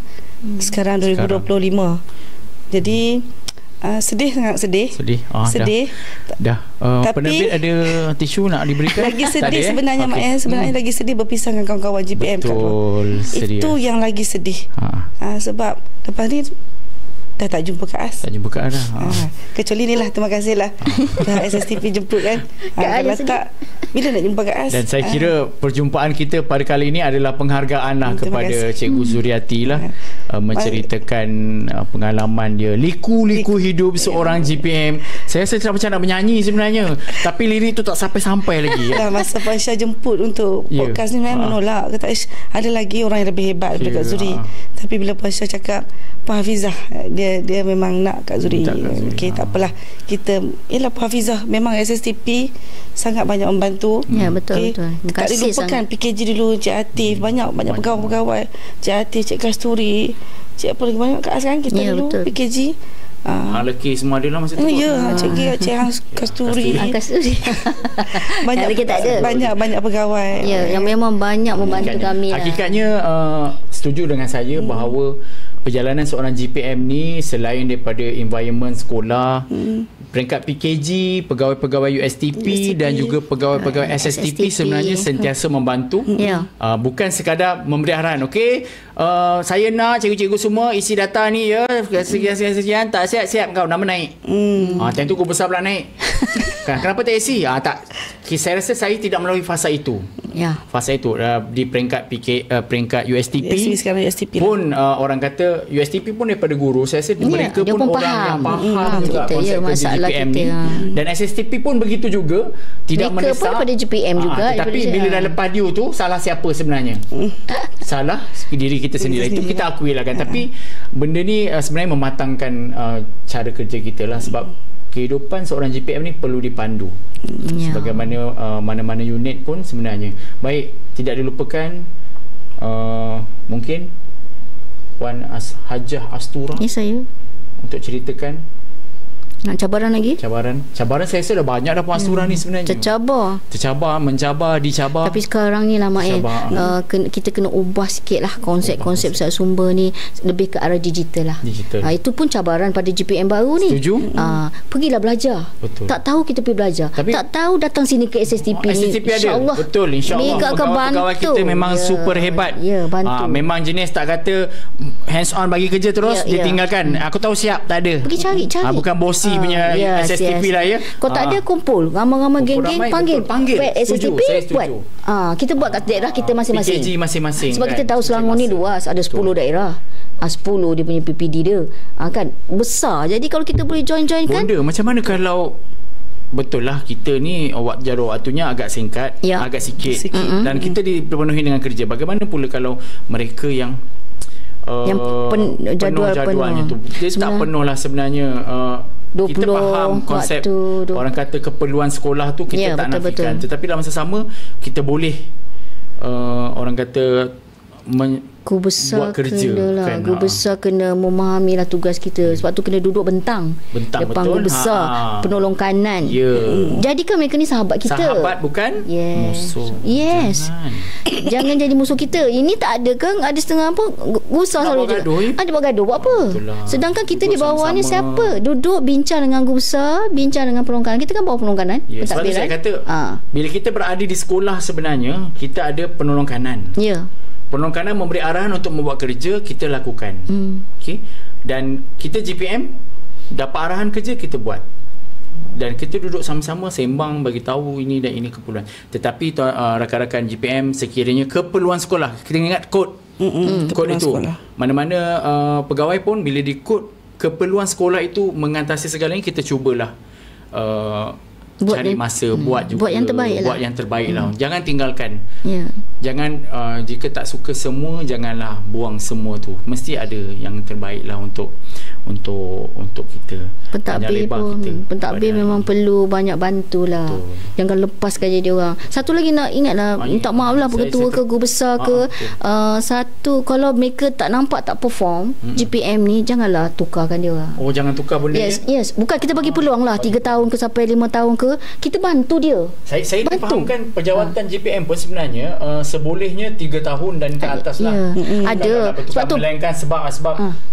Sekarang 2025. Jadi sedih, sangat sedih. Sedih. Dah. Penerbit ada tisu nak diberikan? Lagi sedih sebenarnya sebenarnya lagi sedih berpisah dengan kawan-kawan GPM. Betul. Itu yang lagi sedih. Sebab lepas ni dah tak jumpa Kak As. Tak jumpa Kak As dah. Kecuali ni lah, terima kasih lah. Dah SSTP jemput kan. Kalau tak, bila nak jumpa Kak As? Dan saya kira perjumpaan kita pada kali ini adalah penghargaan lah kepada Cikgu Zuriati lah. Menceritakan pengalaman dia, liku-liku hidup seorang GPM. Saya rasa macam nak menyanyi sebenarnya, tapi lirik tu tak sampai-sampai lagi. Masa Puan Syah jemput untuk podcast ni memang menolak. Kata ada lagi orang yang lebih hebat daripada Kak Zuri. Tapi bila Puan Syah cakap Puan Hafizah, dia memang nak Kak Zuri. Okey, tak apalah. Kita ialah Puan Hafizah memang SSTP sangat banyak membantu. Ya, betul. Tak dilupakan PKG dulu, Cik Atif, banyak pegawai-pegawai, Cik Atif, Cik Kasturi, Cik apa lagi banyak Kak As kan kita dulu betul. PKG. Lelaki semua ada lah masa tu. Ya, Cik Kasturi. Banyak pegawai. Ya, yang memang banyak membantu kami. Hakikatnya setuju dengan saya bahawa perjalanan seorang GPM ni selain daripada environment sekolah, peringkat PKG, pegawai-pegawai USTP dan juga pegawai-pegawai SSTP sebenarnya sentiasa membantu. Bukan sekadar memberi arahan. Okey, saya nak cikgu-cikgu semua isi data ni ya, sekian tak siap kau nama naik. Time tu guru besar pula naik. Kenapa tak isi? Tak. Saya rasa saya tidak melalui fasa itu. Fasa itu di peringkat USTP. Sekarang USTP pun orang kata USTP pun daripada guru. Saya rasa mereka pun orang yang faham juga konsep kerja GPM ni. Dan SSTP pun begitu juga. Tidak mereka mendesak. Pun pada GPM juga. Tapi bila dah lepas due tu, salah siapa sebenarnya? Salah diri kita sendiri. Itu kita akui lah kan. Tapi benda ni sebenarnya mematangkan cara kerja kita lah. Sebab kehidupan seorang GPM ni perlu dipandu. Sebagaimana mana-mana unit pun sebenarnya. Baik, tidak dilupakan mungkin Puan Hajah Astura. Ya, saya. Untuk ceritakan cabaran lagi? Cabaran saya rasa dah banyak dah Puan Astura ni sebenarnya. Tercabar, mencabar, dicabar. Tapi sekarang ni lah Mak kita kena ubah sikit lah konsep-konsep pusat sumber ni, lebih ke arah digital lah. Itu pun cabaran pada GPM baru ni. Setuju. Pergilah belajar. Betul. Tak tahu kita pergi belajar. Tapi, tak tahu datang sini ke SSTP ni. InsyaAllah. Betul, insyaAllah. Pegawai kita memang super hebat. Ya, bantu. Memang jenis tak kata hands on bagi kerja terus dia tinggalkan. Aku tahu siap, tak ada. Pergi cari. Bukan bosi punya SSTP lah ya. Kalau tak ada kumpul ramai-ramai geng-geng, panggil SSTP buat. Kita buat kat daerah kita masing-masing. PKG masing-masing. Sebab kita tahu Selangor ni luas, ada 10 daerah. 10 dia punya PPD dia. Kan besar. Jadi kalau kita boleh join-join kan. Bonda, macam mana kalau betul lah kita ni jadual waktunya agak singkat, agak sikit. Dan kita dipenuhi dengan kerja. Bagaimana pula kalau mereka yang jadualnya tu dia tak penuh lah sebenarnya. Kita faham konsep orang kata keperluan sekolah tu kita tak nafikan, tetapi dalam masa sama kita boleh orang kata Guru besar buat kerja kan. Guru besar kena memahami lah tugas kita. Sebab tu kena duduk bentang depan betul. Guru besar, penolong kanan. Jadikan mereka ni sahabat kita. Sahabat bukan musuh. Yes. Jangan jadi musuh kita. Ini tak ada kan, ada setengah apa guru besar selalu ada buat gaduh. Buat apa? Sedangkan kita duduk di bawah ni siapa? Duduk bincang dengan guru besar, bincang dengan penolong kanan. Kita kan bawa penolong kanan. Sebab tu saya kata bila kita berada di sekolah sebenarnya kita ada penolong kanan. Penolong kanan memberi arahan untuk membuat kerja, kita lakukan. Okay? Dan kita GPM dapat arahan kerja, kita buat. Dan kita duduk sama-sama sembang, bagi tahu ini dan ini keperluan. Tetapi rakan-rakan GPM sekiranya keperluan sekolah, kita ingat kod. Kod itu sekolah. Mana-mana pegawai pun bila di kod keperluan sekolah itu mengatasi segalanya, kita cubalah cari masa buat yang terbaik lah. Jangan tinggalkan. Jangan jika tak suka semua, janganlah buang semua tu. Mesti ada yang terbaik lah untuk kita. Pentadbir memang perlu banyak bantulah. Jangan lepaskan jadi orang. Satu lagi nak ingatlah, minta maaf lah pengetua ke guru besar ke. Satu, kalau mereka tak nampak tak perform GPM ni, janganlah tukarkan dia orang. Jangan tukar benda dia. Yes. Bukan kita bagi peluang lah 3 tahun ke sampai 5 tahun ke, kita bantu dia. Saya difahamkan pejawatan GPM pun sebenarnya sebolehnya 3 tahun dan ke atas lah. Ada. Sebab tu melainkan sebab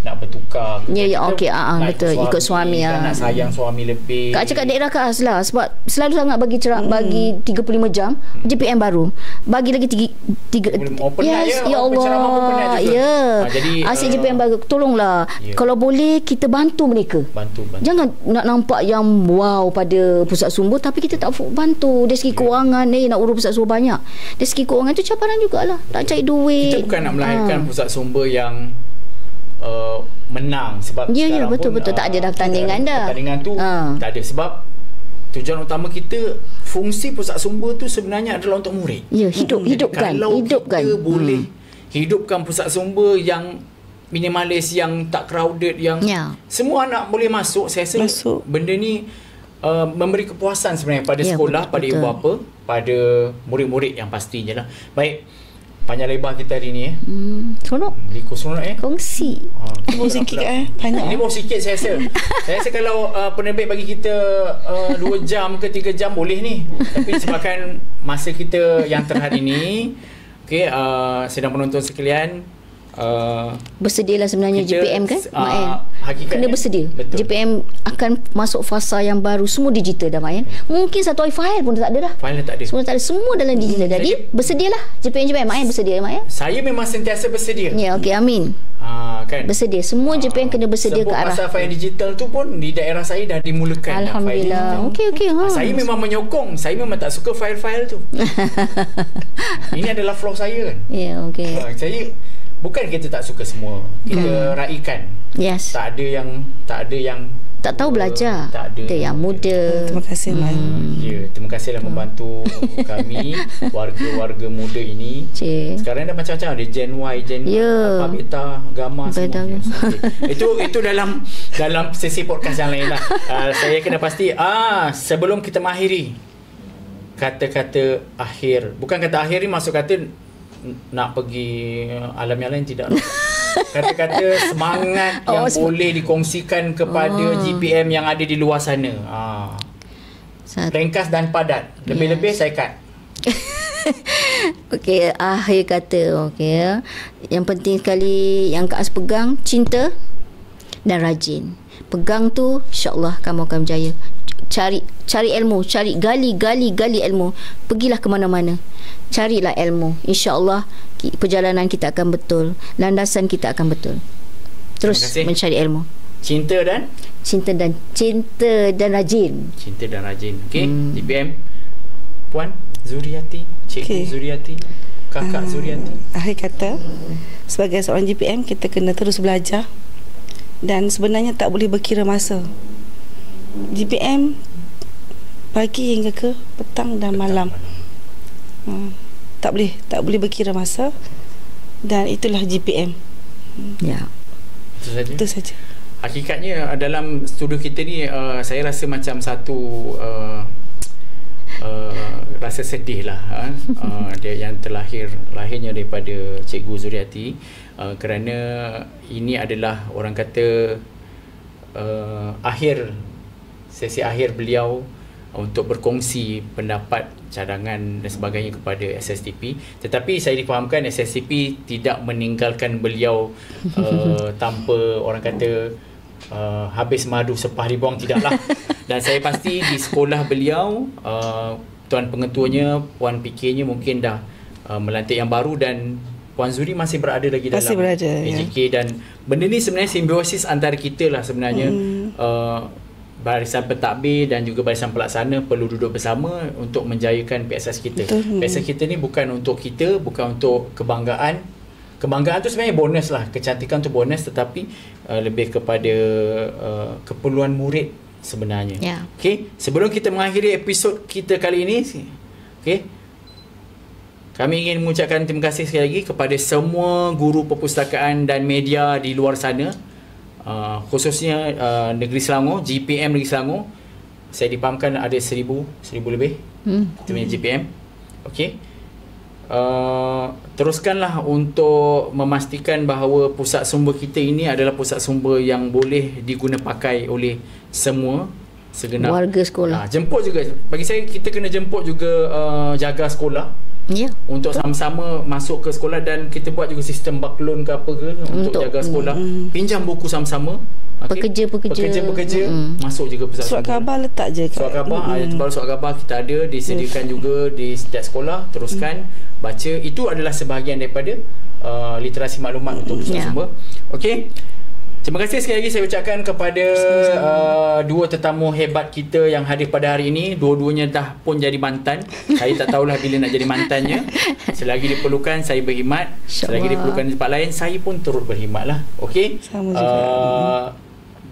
nak bertukar. Okey, betul, ikut suami nak sayang suami lebih. Kak cakap daerah khas lah, sebab selalu sangat bagi bagi 35 jam GPM baru. Bagi lagi 3 ya Allah. Jadi asyik GPM baru, tolonglah. Kalau boleh kita bantu mereka. Bantu. Jangan nak nampak yang wow pada pusat sumber tapi kita tak bantu. Dari segi kewangan nak urus pusat sumber banyak. Dari segi kewangan tu cabaran jugalah. Tak cari duit. Kita bukan nak melahirkan pusat sumber yang menang, sebab betul tak ada dah pertandingan tu tak ada, sebab tujuan utama kita, fungsi pusat sumber tu sebenarnya adalah untuk murid. Hidupkan. Kita boleh hidupkan pusat sumber yang minimalis, yang tak crowded, yang semua anak boleh masuk. Saya rasa benda ni memberi kepuasan sebenarnya pada sekolah, pada ibu bapa, pada murid-murid yang pastinya lah. Baik, panjang lebar kita hari ni Seronok. Seronok Kongsi. Bawa sikit banyak. Ini bawa sikit saya rasa. Saya rasa kalau penerbit bagi kita 2 jam ke 3 jam boleh ni. Tapi sebabkan masa kita yang terhad ini, sedang penonton sekalian, bersedialah sebenarnya GPM kan, kena bersedia. Betul. GPM akan masuk fasa yang baru, semua digital dah Mak. Mungkin satu file pun tak ada dah. File tak ada. Semua dalam digital. Jadi bersedialah GPM Mak. Bersedia Mak. Saya memang sentiasa bersedia. Okey, amin. Kan? Bersedia. Semua GPM kena bersedia ke arah. Sebab file digital tu pun di daerah saya dah dimulakan. Alhamdulillah. Okey. Saya memang menyokong. Saya memang tak suka file-file tu. Ini adalah flaw saya kan. Okey. Saya bukan kita tak suka semua. Kita raikan. Yes. Tak ada yang tak tahu belajar. Tak ada. Kita yang muda. Terima kasih Mai. Ya, terima kasihlah membantu kami warga-warga muda ini. Sekarang dah macam-macam, ada Gen Y, Gen Alpha, Beta, Gamma semua. Itu dalam sesi podcast yang lain lah. Saya kena pasti sebelum kita mengakhiri, kata-kata akhir, bukan kata akhir ni maksud kata nak pergi alam yang lain, tidak. Kata-kata semangat yang boleh dikongsikan kepada GPM yang ada di luar sana. Ringkas dan padat. Lebih-lebih saya cut. Okey, akhir kata. Okey. Yang penting sekali yang Kak As pegang, cinta dan rajin. Pegang tu, insya-Allah kamu akan berjaya. Cari ilmu, gali ilmu. Pergilah ke mana-mana. Carilah ilmu. Insya-Allah perjalanan kita akan betul, landasan kita akan betul. Terus mencari ilmu. Cinta dan rajin. Cinta dan rajin. Okey, GPM Puan Zuriati, Cikgu Zuriati, Kakak Zuriati. Akhir kata, sebagai seorang GPM kita kena terus belajar dan sebenarnya tak boleh berkira masa. GPM pagi hingga ke petang dan malam. Tak boleh berkira masa, dan itulah GPM. Ya. Itu saja. Hakikatnya dalam studio kita ni saya rasa macam satu rasa sedih lah dia yang lahirnya daripada Cikgu Zuriati, kerana ini adalah orang kata sesi akhir beliau untuk berkongsi pendapat, cadangan dan sebagainya kepada SSTP. Tetapi saya difahamkan SSTP tidak meninggalkan beliau tanpa orang kata habis madu sepah dibuang, tidaklah. Dan saya pasti di sekolah beliau tuan pengetuanya, puan PK-nya mungkin dah melantik yang baru, dan Puan Zuri masih berada lagi dalam AJK, dan benda ni sebenarnya simbiosis antara kita lah sebenarnya. Barisan pentadbir dan juga barisan pelaksana perlu duduk bersama untuk menjayakan PSS kita. PSS kita ni bukan untuk kita, bukan untuk kebanggaan. Kebanggaan tu sebenarnya bonus lah, kecantikan tu bonus, tetapi lebih kepada keperluan murid sebenarnya. Okey, sebelum kita mengakhiri episod kita kali ini, okey, kami ingin mengucapkan terima kasih sekali lagi kepada semua guru perpustakaan dan media di luar sana. Khususnya Negeri Selangor, GPM Negeri Selangor. Saya dipahamkan ada 1000 lebih itu punya GPM. Okey, teruskanlah untuk memastikan bahawa pusat sumber kita ini adalah pusat sumber yang boleh diguna pakai oleh semua segenap warga sekolah. Jemput juga, bagi saya kita kena jemput juga jaga sekolah. Untuk sama-sama masuk ke sekolah, dan kita buat juga sistem baklon ke apa ke untuk jaga sekolah. Pinjam buku sama-sama. Pekerja masuk juga pusat surat khabar letak je. Surat khabar, baru surat khabar kita ada disediakan juga di setiap sekolah. Teruskan baca, itu adalah sebahagian daripada literasi maklumat untuk pusat sumber. Okey. Terima kasih sekali lagi saya ucapkan kepada dua tetamu hebat kita yang hadir pada hari ini. Dua-duanya dah pun jadi mantan. Saya tak tahulah bila nak jadi mantannya. Selagi diperlukan saya berkhidmat. Selagi diperlukan di tempat lain saya pun turut berkhidmat lah. Okey.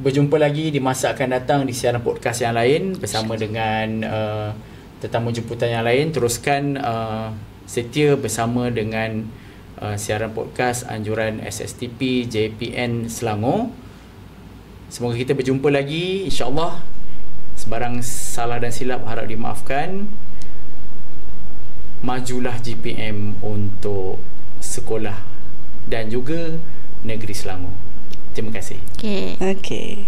Berjumpa lagi di masa akan datang di siaran podcast yang lain bersama dengan tetamu jemputan yang lain. Teruskan setia bersama dengan siaran podcast anjuran SSTP JPN Selangor. Semoga kita berjumpa lagi, insya-Allah. Sebarang salah dan silap harap dimaafkan. Majulah GPM untuk sekolah dan juga negeri Selangor. Terima kasih. Okey.